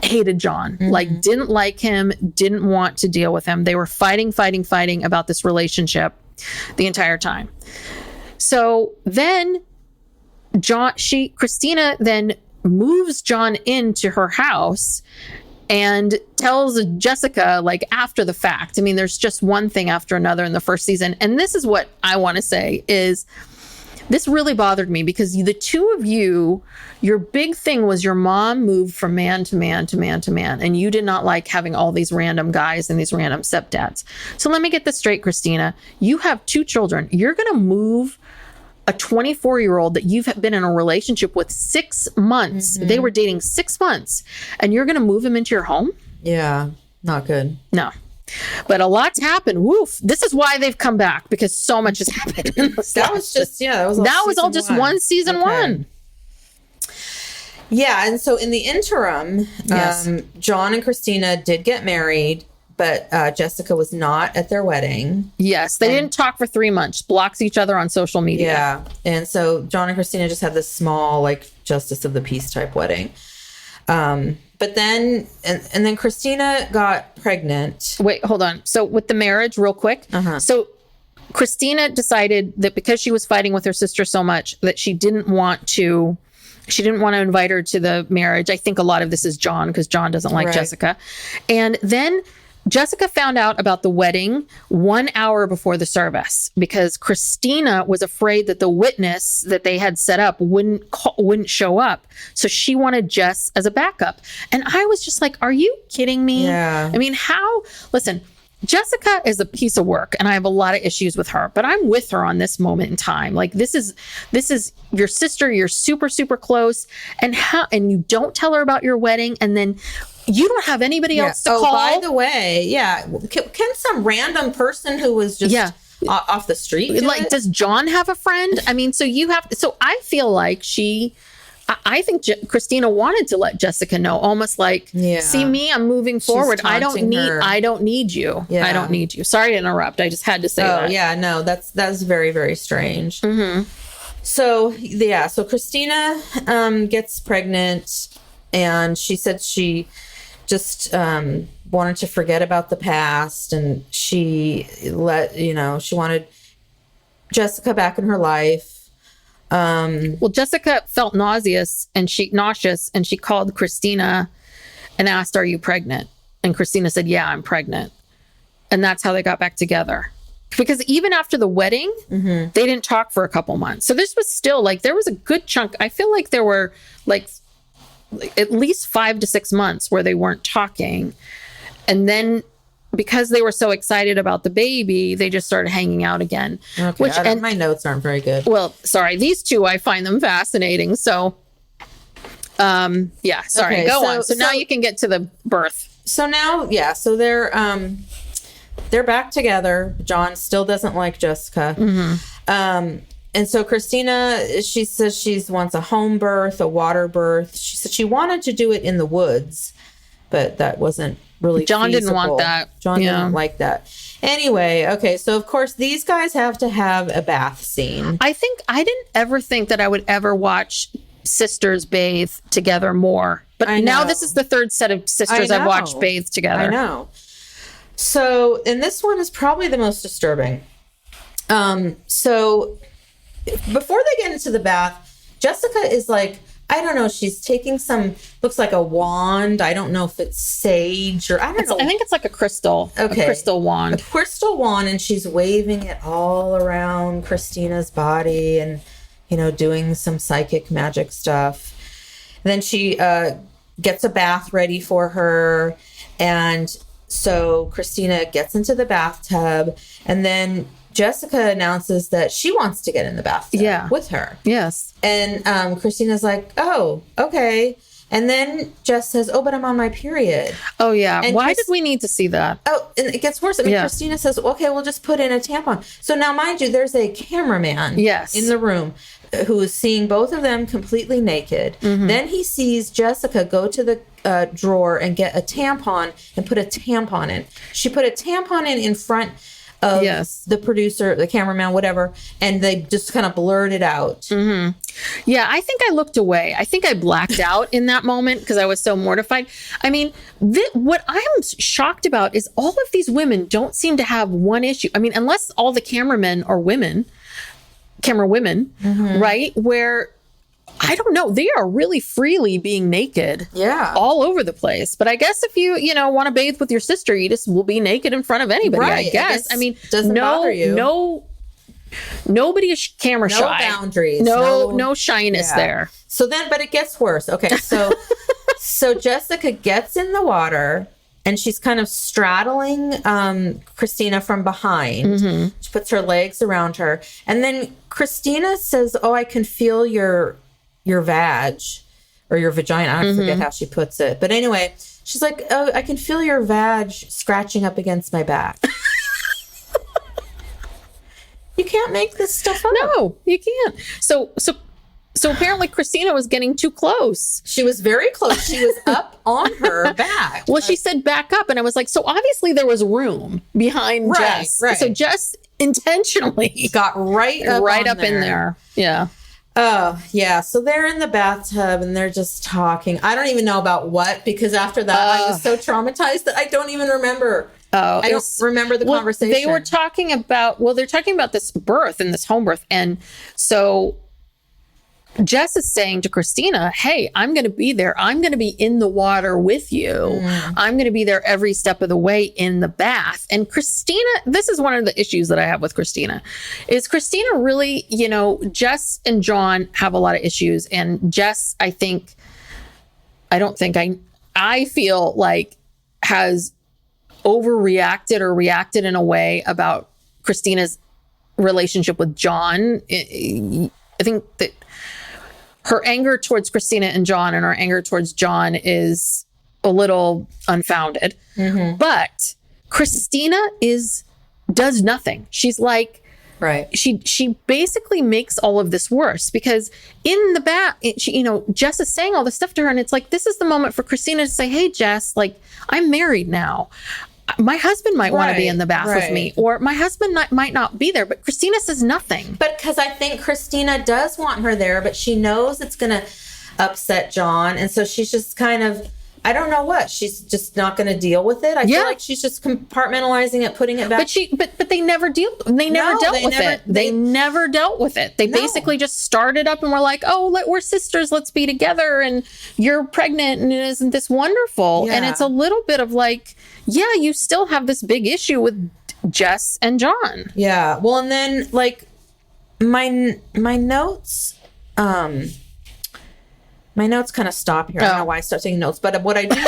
hated John, like didn't like him, didn't want to deal with him. They were fighting about this relationship the entire time. So then Christina then moves John into her house and tells Jessica, like, after the fact. I mean, there's just one thing after another in the first season. And this is what I want to say is, this really bothered me, because the two of you, your big thing was your mom moved from man to man to man to man. And you did not like having all these random guys and these random stepdads. So let me get this straight, Christina. You have two children. You're going to move a 24-year-old that you've been in a relationship with 6 months. They were dating 6 months, and you're going to move him into your home? Yeah, not good. No. But a lot's happened. Woof. This is why they've come back, because so much has happened. That was all just one season one. Yeah, and so in the interim, John and Christina did get married, but Jessica was not at their wedding. Yes, they didn't talk for 3 months. Blocks each other on social media. Yeah, and so John and Christina just had this small, like, justice of the peace type wedding. But then, and then Christina got pregnant. Wait, hold on. So with the marriage, real quick. So Christina decided that because she was fighting with her sister so much that she didn't want to invite her to the marriage. I think a lot of this is John, because John doesn't like Jessica. And then Jessica found out about the wedding 1 hour before the service, because Christina was afraid that the witness that they had set up wouldn't show up. So she wanted Jess as a backup. And I was just like, are you kidding me? Yeah. I mean, listen, Jessica is a piece of work, and I have a lot of issues with her, but I'm with her on this moment in time. Like, this is your sister. You're super, super close. And you don't tell her about your wedding. And then you don't have anybody else to call. By the way, can some random person who was just off the street does John have a friend? I mean, so I feel like I think Christina wanted to let Jessica know, almost like, see me, I'm moving forward. I don't need you. Yeah. I don't need you. Sorry to interrupt. I just had to say that. Oh, yeah, no, that's very, very strange. So Christina gets pregnant, and she said she just wanted to forget about the past, and she wanted Jessica back in her life. Well, Jessica felt nauseous and she called Christina and asked, "Are you pregnant?" And Christina said, "Yeah, I'm pregnant." And that's how they got back together. Because even after the wedding, they didn't talk for a couple months. So this was still like, there was a good chunk. I feel like there were like at least 5 to 6 months where they weren't talking. And then because they were so excited about the baby, they just started hanging out again. Okay, and my notes aren't very good. Well, sorry, these two, I find them fascinating. So, yeah, sorry, Okay, go on. So now you can get to the birth. So now, so they're back together. John still doesn't like Jessica. And so Christina, she says she wants a home birth, a water birth. She said she wanted to do it in the woods, but that wasn't really John feasible. didn't want that. John didn't like that. Anyway, okay, so of course these guys have to have a bath scene. I didn't ever think that I would ever watch sisters bathe together more. But now this is the third set of sisters I've watched bathe together. I know. So, and this one is probably the most disturbing. So before they get into the bath, Jessica is like, I don't know, she's taking looks like a wand. I don't know if it's sage or I don't know. I think it's like a crystal. Okay. A crystal wand. A crystal wand, and she's waving it all around Christina's body and, doing some psychic magic stuff. Then she gets a bath ready for her. And so Christina gets into the bathtub, and then Jessica announces that she wants to get in the bathtub with her. Yes. And Christina's like, oh, okay. And then Jess says, oh, but I'm on my period. Oh, yeah. And why did we need to see that? Oh, and it gets worse. I mean, Christina says, okay, we'll just put in a tampon. So now, mind you, there's a cameraman in the room who is seeing both of them completely naked. Then he sees Jessica go to the drawer and get a tampon and put a tampon in. She put a tampon in front of the producer, the cameraman, whatever, and they just kind of blurred it out. Yeah, I think I looked away. I think I blacked out in that moment because I was so mortified. I mean, what I'm shocked about is all of these women don't seem to have one issue. I mean, unless all the cameramen are camera women, right? Where, I don't know, they are really freely being naked all over the place. But I guess if you want to bathe with your sister, you just will be naked in front of anybody, I guess. I mean, doesn't bother you. Nobody is camera shy. No boundaries. No shyness there. So then, but it gets worse. Okay, so so Jessica gets in the water and she's kind of straddling Christina from behind. She puts her legs around her. And then Christina says, oh, I can feel your vag or your vagina. I forget how she puts it. But anyway, she's like, oh, I can feel your vag scratching up against my back. You can't make this stuff up. No, you can't. So apparently Christina was getting too close. She was very close. She was up on her back. Well, she said back up. And I was like, so obviously there was room behind Jess. Right. So Jess intentionally got right up in there. Yeah. Oh, yeah. So they're in the bathtub and they're just talking. I don't even know about what, because after that, I was so traumatized that I don't even remember. Oh, I don't remember the conversation. They were talking about, they're talking about this birth and this home birth. And so Jess is saying to Christina, hey, I'm going to be there. I'm going to be in the water with you. I'm going to be there every step of the way in the bath. And Christina, this is one of the issues that I have with Christina, is Christina really, Jess and John have a lot of issues. And Jess, I feel like has overreacted or reacted in a way about Christina's relationship with John. I think that her anger towards Christina and John and her anger towards John is a little unfounded. But Christina does nothing. She's like, she basically makes all of this worse because in the back, Jess is saying all this stuff to her. And it's like, this is the moment for Christina to say, hey, Jess, like, I'm married now. My husband might want to be in the bath with me, or my husband might not be there, but Christina says nothing. But because I think Christina does want her there, but she knows it's going to upset John. And so she's just kind of I don't know what. She's just not going to deal with it. I feel like she's just compartmentalizing it, putting it back. But they never dealt with it. They never dealt with it. They basically just started up and were like, oh, we're sisters. Let's be together. And you're pregnant. And isn't this wonderful? Yeah. And it's a little bit of like, yeah, you still have this big issue with Jess and John. Yeah. Well, and then like my notes, my notes kind of stop here. I don't know why I start taking notes, but what I do,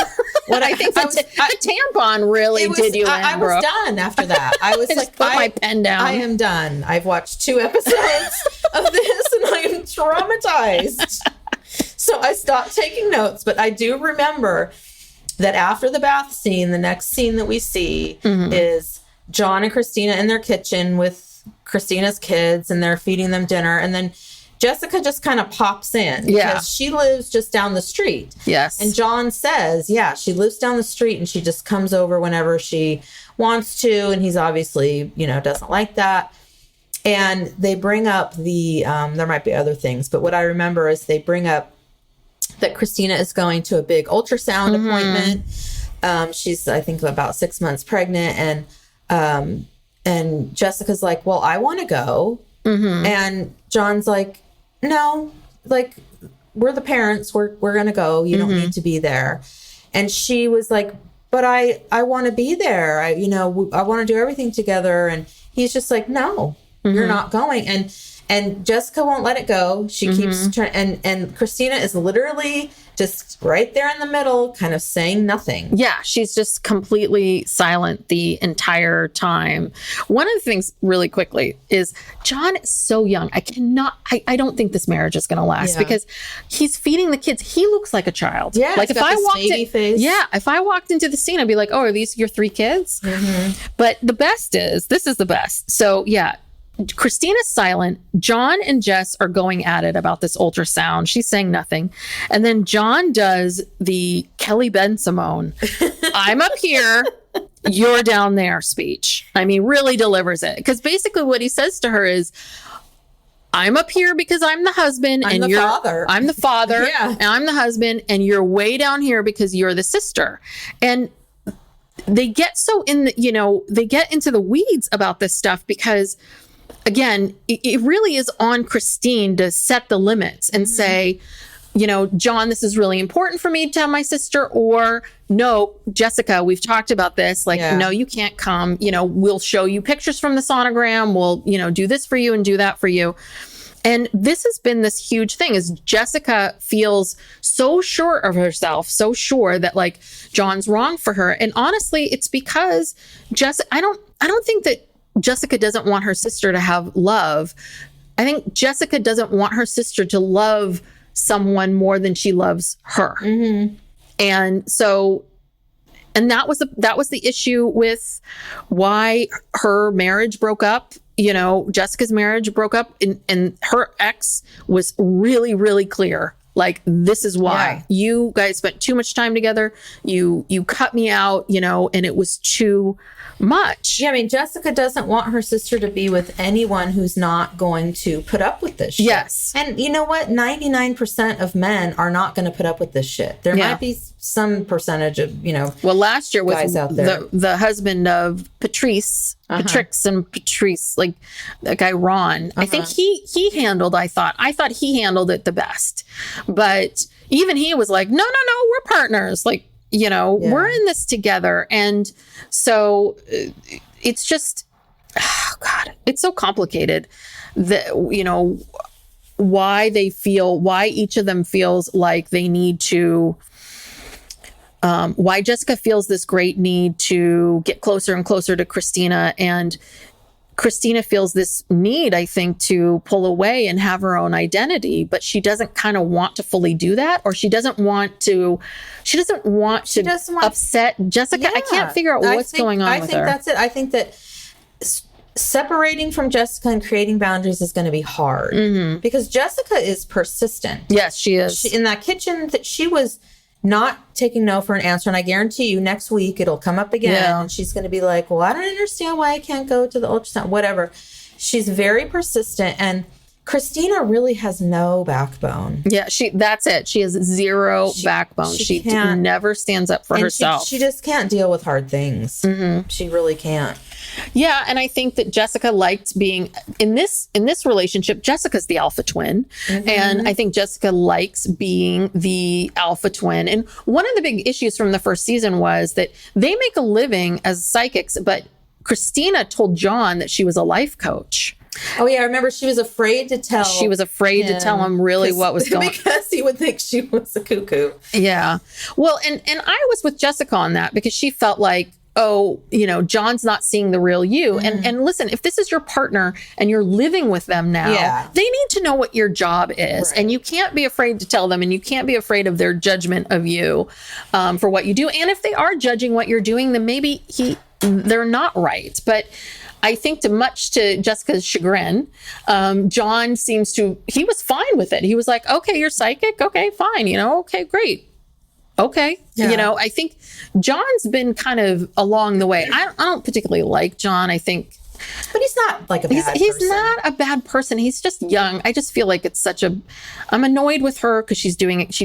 I think the tampon really did you in, I was done after that. I was like, put my pen down. I am done. I've watched 2 episodes of this and I am traumatized. So I stopped taking notes, but I do remember that after the bath scene, the next scene that we see is John and Christina in their kitchen with Christina's kids, and they're feeding them dinner. And then Jessica just kind of pops in because she lives just down the street. Yes. And John says, she lives down the street and she just comes over whenever she wants to. And he's obviously, doesn't like that. And they bring up there might be other things, but what I remember is they bring up that Christina is going to a big ultrasound appointment. She's, I think, about 6 months pregnant. And Jessica's like, well, I want to go. And John's like, no, like, we're the parents. We're going to go. You don't need to be there. And she was like, but I want to be there. I want to do everything together. And he's just like, no, you're not going. And Jessica won't let it go. She keeps trying. And Christina is literally just right there in the middle, kind of saying nothing. Yeah, she's just completely silent the entire time. One of the things really quickly is John is so young. I don't think this marriage is going to last because he's feeding the kids. He looks like a child. Yeah, like if I walked into the scene, I'd be like, oh, are these your 3 kids? But the best is, this is the best. So yeah, Christina's silent. John and Jess are going at it about this ultrasound. She's saying nothing. And then John does the Kelly Ben Simone, I'm up here, you're down there speech. I mean, really delivers it. Because basically what he says to her is, I'm up here because I'm the husband I'm the father and I'm the husband, and you're way down here because you're the sister. And they get so they get into the weeds about this stuff because, again, it really is on Christine to set the limits and say, John, this is really important for me to have my sister, or no, Jessica, we've talked about this. Like, no, you can't come. We'll show you pictures from the sonogram. We'll, do this for you and do that for you. And this has been this huge thing is Jessica feels so sure of herself, so sure that like John's wrong for her. And honestly, it's because I don't think that Jessica doesn't want her sister to have love. I think Jessica doesn't want her sister to love someone more than she loves her. And so, and that was the issue with why her marriage broke up. Jessica's marriage broke up, and her ex was really, really clear. Like, this is why you guys spent too much time together. You cut me out, and it was too much. Yeah, I mean, Jessica doesn't want her sister to be with anyone who's not going to put up with this shit. Yes. And you know what? 99% of men are not going to put up with this shit. There might be some percentage of, well, last year with guys out there. The husband of Patrice, Patrice, like that guy Ron, I think he handled, I thought he handled it the best. But even he was like, no, we're partners. Like, we're in this together. And so it's just, oh God, it's so complicated that, why each of them feels like they need to, why Jessica feels this great need to get closer and closer to Christina, and Christina feels this need, I think, to pull away and have her own identity, but she doesn't kind of want to fully do that, or she doesn't want to upset Jessica. Yeah. I can't figure out what's going on with her. I think that's it. I think that separating from Jessica and creating boundaries is going to be hard because Jessica is persistent. Yes, she is. In that kitchen, that she was not taking no for an answer. And I guarantee you next week it'll come up again. Yeah. And she's going to be like, well, I don't understand why I can't go to the ultrasound, whatever. She's very persistent. And Christina really has no backbone. Yeah, that's it. She has zero backbone. She never stands up for herself. She just can't deal with hard things. She really can't. Yeah, and I think that Jessica liked being in this relationship. Jessica's the alpha twin, and I think Jessica likes being the alpha twin. And one of the big issues from the first season was that they make a living as psychics, but Christina told John that she was a life coach. Oh yeah, I remember she was afraid to tell. She was afraid to tell him really what was going on. Because he would think she was a cuckoo. Yeah. Well, and I was with Jessica on that because she felt like, oh, John's not seeing the real you. And listen, if this is your partner and you're living with them now, they need to know what your job is. Right. And you can't be afraid to tell them, and you can't be afraid of their judgment of you for what you do. And if they are judging what you're doing, then maybe they're not right. But I think much to Jessica's chagrin, John he was fine with it. He was like, okay, you're psychic. Okay, fine. Okay, great. Okay. Yeah. I think John's been kind of along the way. I don't particularly like John. I think. But he's not like a bad person. He's not a bad person. He's just young. I just feel like I'm annoyed with her because she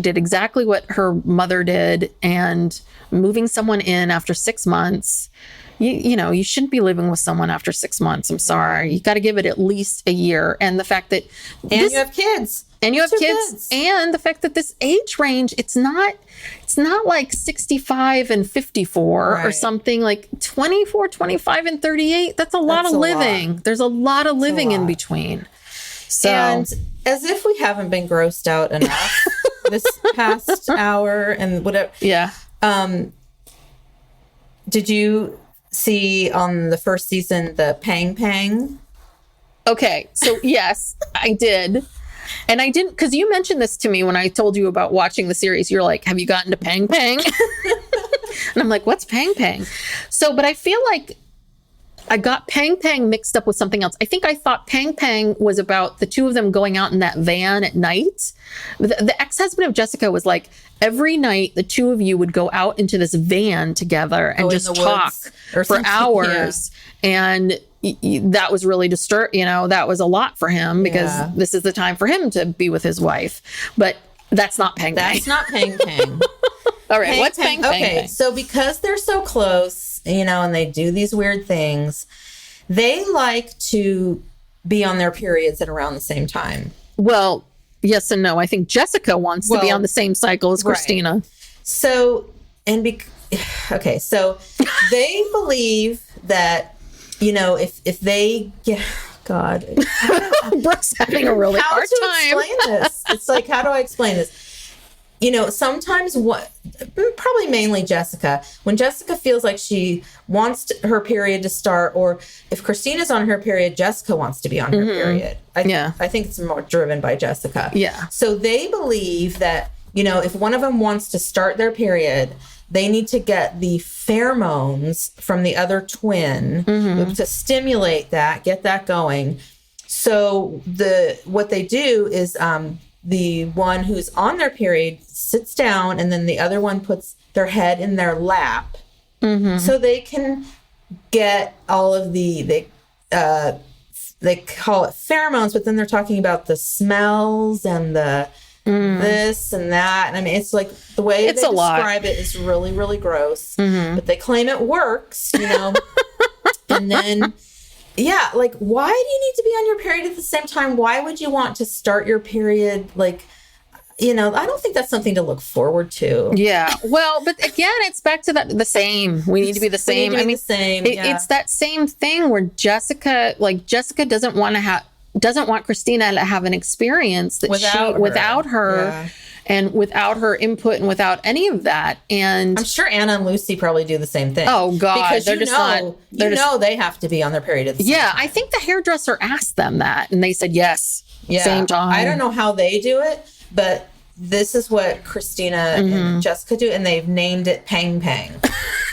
did exactly what her mother did, and moving someone in after 6 months. You shouldn't be living with someone after 6 months. I'm sorry. You got to give it at least a year. And the fact that you have kids. And you have kids. And the fact that this age range, it's not like 65 and 54 or something, like 24, 25 and 38. That's a lot of living. There's a lot of living in between. So, and as if we haven't been grossed out enough this past hour and whatever. Yeah. Did you see on the first season the pang? Okay. So yes, I did. And I didn't, because you mentioned this to me when I told you about watching the series. You're like, have you gotten to pang? And I'm like, what's pang? So, but I feel like I got pang mixed up with something else. I think I thought pang was about the two of them going out in that van at night. The ex-husband of Jessica was like, every night the two of you would go out into this van together and just talk for hours. Yeah. And that was really that was a lot for him because this is the time for him to be with his wife. But that's not pang. That's not pang. All right, what's pang? Okay, so because they're so close, and they do these weird things, they like to be on their periods at around the same time. Well, yes and no. I think Jessica wants to be on the same cycle as Christina. Right. So, so they believe that, if they get, God, Brooke's having a really hard time. Explain this? It's like, how do I explain this? Sometimes probably mainly Jessica, when Jessica feels like she wants her period to start, or if Christina's on her period, Jessica wants to be on her period. I think it's more driven by Jessica. Yeah. So they believe that, if one of them wants to start their period, they need to get the pheromones from the other twin to stimulate that, get that going. So what they do is the one who's on their period sits down, and then the other one puts their head in their lap, so they can get all of they call it pheromones, but then they're talking about the smells and the this and that. And I mean, it's like the way they describe it is really, really gross, but they claim it works, and then, yeah, like, why do you need to be on your period at the same time? Why would you want to start your period? Like, I don't think that's something to look forward to. Yeah. Well, but again, it's back to the same. We need to be the same. It's that same thing where Jessica doesn't want Christina to have an experience that without her and without her input and without any of that. And I'm sure Anna and Lucy probably do the same thing. Oh God, because they have to be on their period at the same time. I think the hairdresser asked them that, and they said yes. Yeah. Same time. I don't know how they do it, but this is what Christina and Jessica do, and they've named it pang.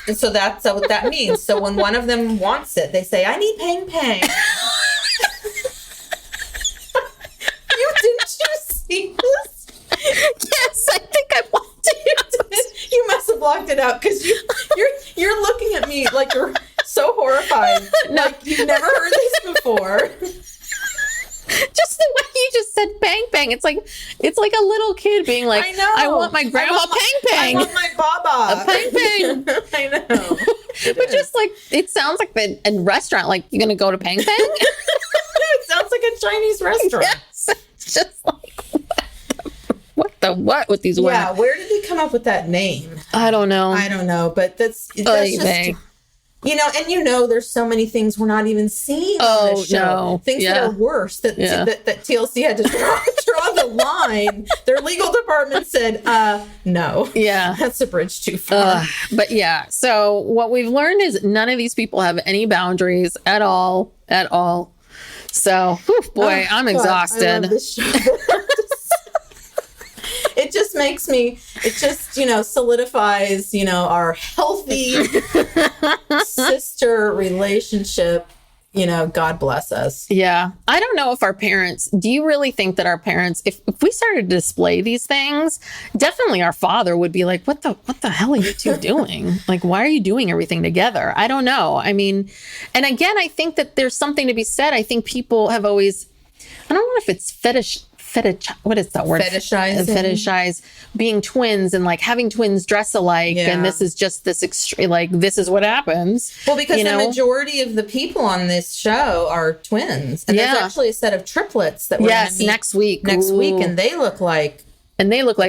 And so that's what that means. So when one of them wants it, they say, "I need pang." Didn't you see this? Yes, I think I blocked it. You must have blocked it out because you're looking at me like you're so horrified. No. Like you've never heard this before. Just the way pang. It's like a little kid being like, I know. I want my grandma pang pang. I want my baba. A pang pang. I know. But just like, it sounds like a restaurant, like you're going to go to pang pang. It sounds like a Chinese restaurant. Yes. It's just like, what with these women? Yeah, where did they come up with that name? I don't know. But that's just, there's so many things we're not even seeing on this show. No. Things that are worse that TLC had to draw the line. Their legal department said, no. Yeah. That's a bridge too far. But yeah, so what we've learned is none of these people have any boundaries at all. So, boy, I'm exhausted. I love this show. It just solidifies, our healthy sister relationship. God bless us. Yeah. I don't know if our parents, do you really think that our parents, if we started to display these things, definitely our father would be like, what the hell are you two doing? Like, why are you doing everything together? I don't know. I mean, and again, I think that there's something to be said. I think people have always, I don't know if it's what is that word? Fetishize being twins and like having twins dress alike. Yeah. And this is just this extreme, like, this is what happens. Well, because the majority of the people on this show are twins. And there's actually a set of triplets that we're going to meet next week. And they look like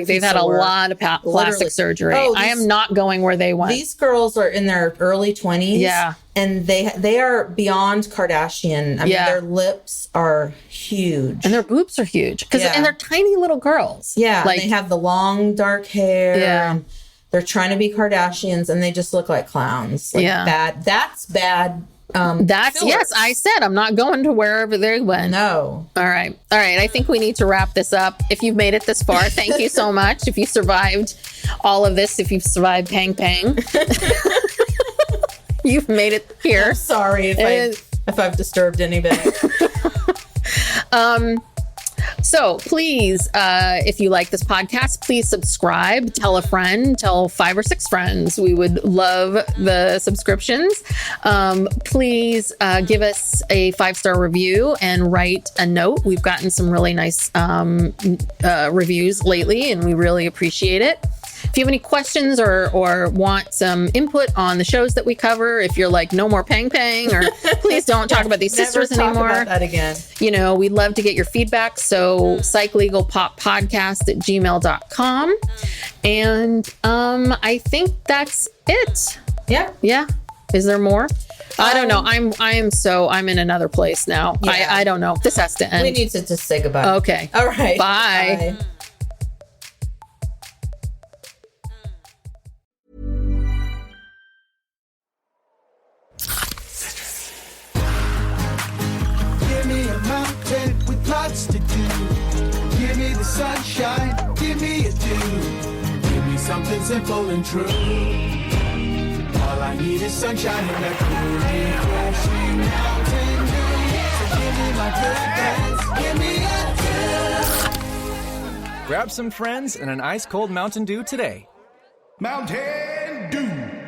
they've had a lot of plastic surgery. I am not going where they went. These girls are in their early 20s. Yeah. And they are beyond Kardashian. I mean, their lips are huge. And their boobs are huge. And they're tiny little girls. Yeah. Like, they have the long, dark hair. Yeah. And they're trying to be Kardashians, and they just look like clowns. Like, bad. That's bad. Yes, I said I'm not going to wherever they went. No. All right. I think we need to wrap this up. If you've made it this far, thank you so much. If you survived all of this, if you've survived pang pang, you've made it here. I'm sorry if I've disturbed anybody. So please, if you like this podcast, please subscribe, tell a friend, tell 5 or 6 friends. We would love the subscriptions. Please give us a 5-star review and write a note. We've gotten some really nice reviews lately, and we really appreciate it. If you have any questions or want some input on the shows that we cover, if you're like, no more pang pang, or please don't talk about these sisters anymore. Never talk about that again. We'd love to get your feedback. So psychlegalpoppodcast@gmail.com. And I think that's it. Yeah. Yeah. Is there more? I don't know. I'm in another place now. Yeah. I don't know. This has to end. We need to just say goodbye. Okay. All right. Bye. Bye. Lots to do. Give me the sunshine, give me a dew. Give me something simple and true. All I need is sunshine and a cool, refreshing mountain dew. So give me my good friends, give me a dew. Grab some friends and an ice cold Mountain Dew today. Mountain Dew.